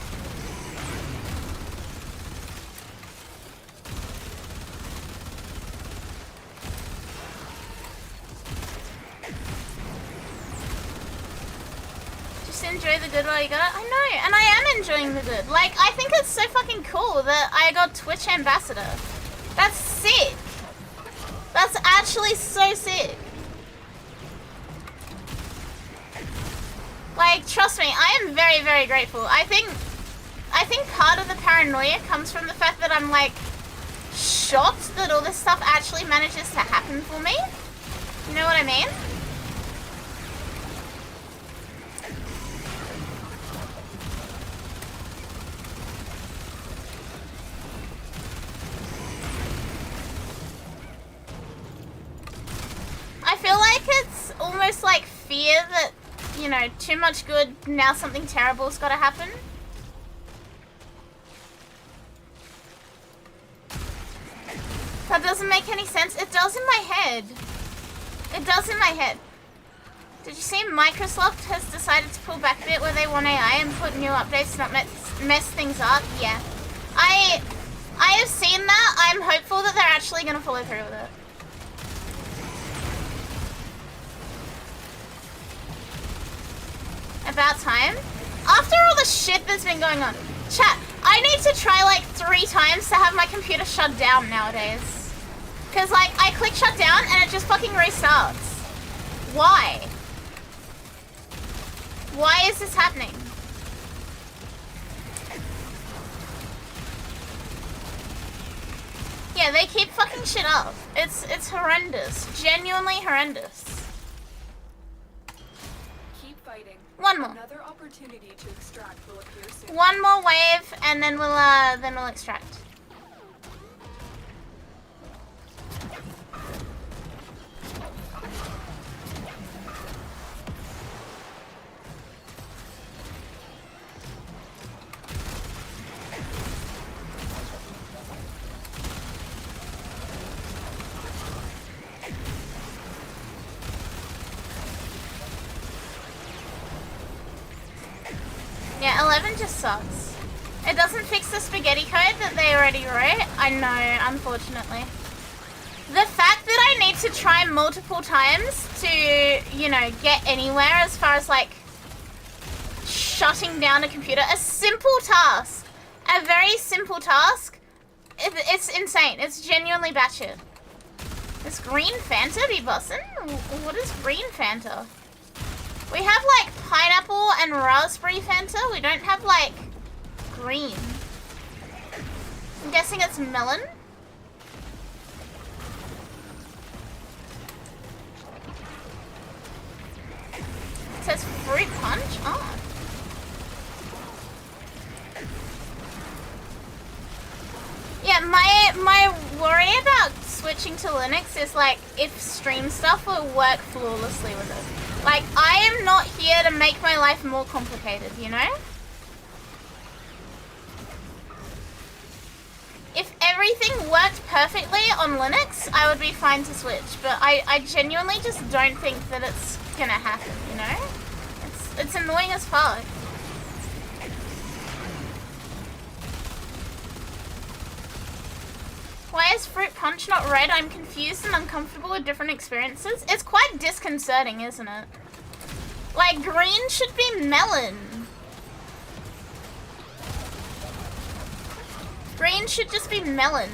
Enjoy the good while you got it. I know, and I am enjoying the good. Like, I think it's so fucking cool that I got Twitch ambassador. That's sick. That's actually so sick. Like, trust me, I am very, very grateful. I think part of the paranoia comes from the fact that I'm like shocked that all this stuff actually manages to happen for me. You know what I mean? I feel like it's almost like fear that, you know, too much good, now something terrible's gotta happen. That doesn't make any sense. It does in my head. It does in my head. Did you see Microsoft has decided to pull back a bit where they want AI and put new updates to not mess things up? Yeah. I have seen that. I'm hopeful that they're actually gonna follow through with it. About time. After all the shit that's been going on. Chat, I need to try like 3 times to have my computer shut down nowadays. Cause like, I click shut down and it just fucking restarts. Why? Why is this happening? Yeah, they keep fucking shit up. It's horrendous. Genuinely horrendous. One more. Another opportunity to extract will appear soon. One more wave, and then we'll extract. Yeah, 11 just sucks. It doesn't fix the spaghetti code that they already wrote. I know, unfortunately. The fact that I need to try multiple times to, you know, get anywhere as far as like shutting down a computer, a simple task, a very simple task, it's insane. It's genuinely batshit. Is green Fanta be bussin'? What is green Fanta? We have like pineapple and raspberry Fanta. We don't have like green. I'm guessing it's melon. It says fruit punch? Oh. Yeah, my worry about switching to Linux is like if stream stuff will work flawlessly with it. Like, I am not here to make my life more complicated, you know? If everything worked perfectly on Linux, I would be fine to switch, but I genuinely just don't think that it's gonna happen, you know? It's annoying as fuck. Why is fruit punch not red? I'm confused and uncomfortable with different experiences. It's quite disconcerting, isn't it? Like, green should be melon. Green should just be melon.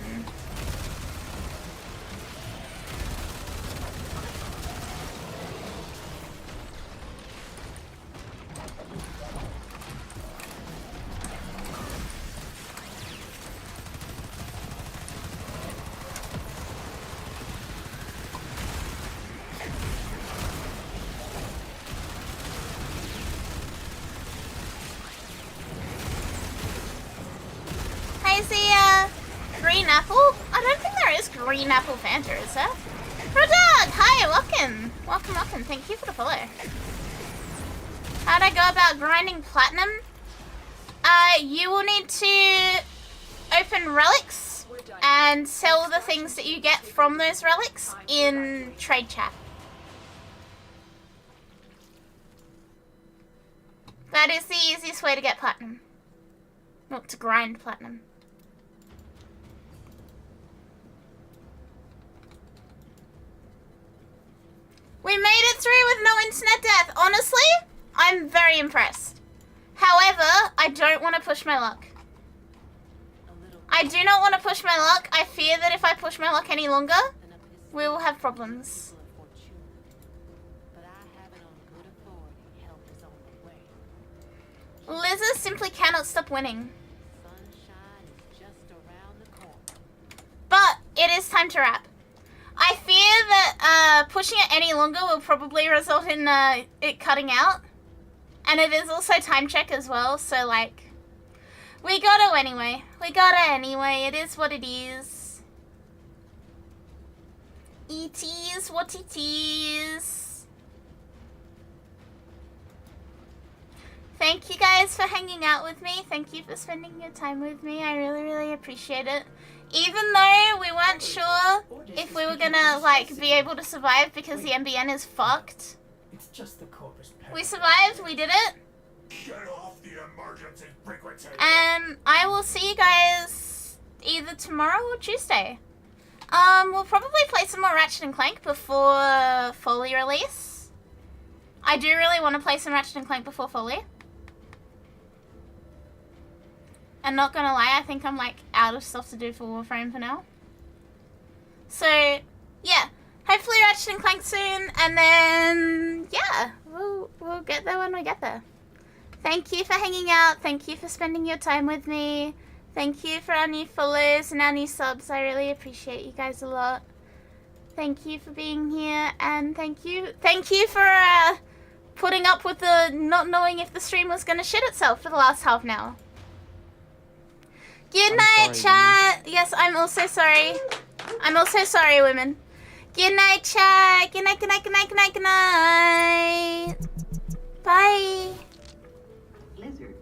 Green apple? I don't think there is green apple Fanta, is there? Rodog! Hi, welcome! Welcome. Thank you for the follow. How'd I go about grinding platinum? You will need to open relics and sell the things that you get from those relics in trade chat. That is the easiest way to get platinum. Well, to grind platinum. We made it through with no internet death. Honestly, I'm very impressed. However, I don't want to push my luck. I do not want to push my luck. I fear that if I push my luck any longer, we will have problems. Liza simply cannot stop winning. But it is time to wrap. I fear that pushing it any longer will probably result in it cutting out. And it is also time check as well, so like, we gotta anyway. It is what it is. It is what it is. Thank you guys for hanging out with me. Thank you for spending your time with me. I really, really appreciate it. Even though we weren't sure if we were gonna like be able to survive because the MBN is fucked. It's just the corpus. We survived, we did it. Get off the emergency frequency. And I will see you guys either tomorrow or Tuesday. We'll probably play some more Ratchet and Clank before Foley release. I do really want to play some Ratchet and Clank before Foley. And not gonna lie, I think I'm like out of stuff to do for Warframe for now. So, yeah. Hopefully Ratchet and Clank soon, and then, yeah. We'll get there when we get there. Thank you for hanging out. Thank you for spending your time with me. Thank you for our new follows and our new subs. I really appreciate you guys a lot. Thank you for being here, and thank you for putting up with the not knowing if the stream was gonna shit itself for the last half an hour. Good night, chat. Yes, I'm also sorry. I'm also sorry, women. Good night, chat. Good night, good night, good night, good night, good night. Bye. Lizard.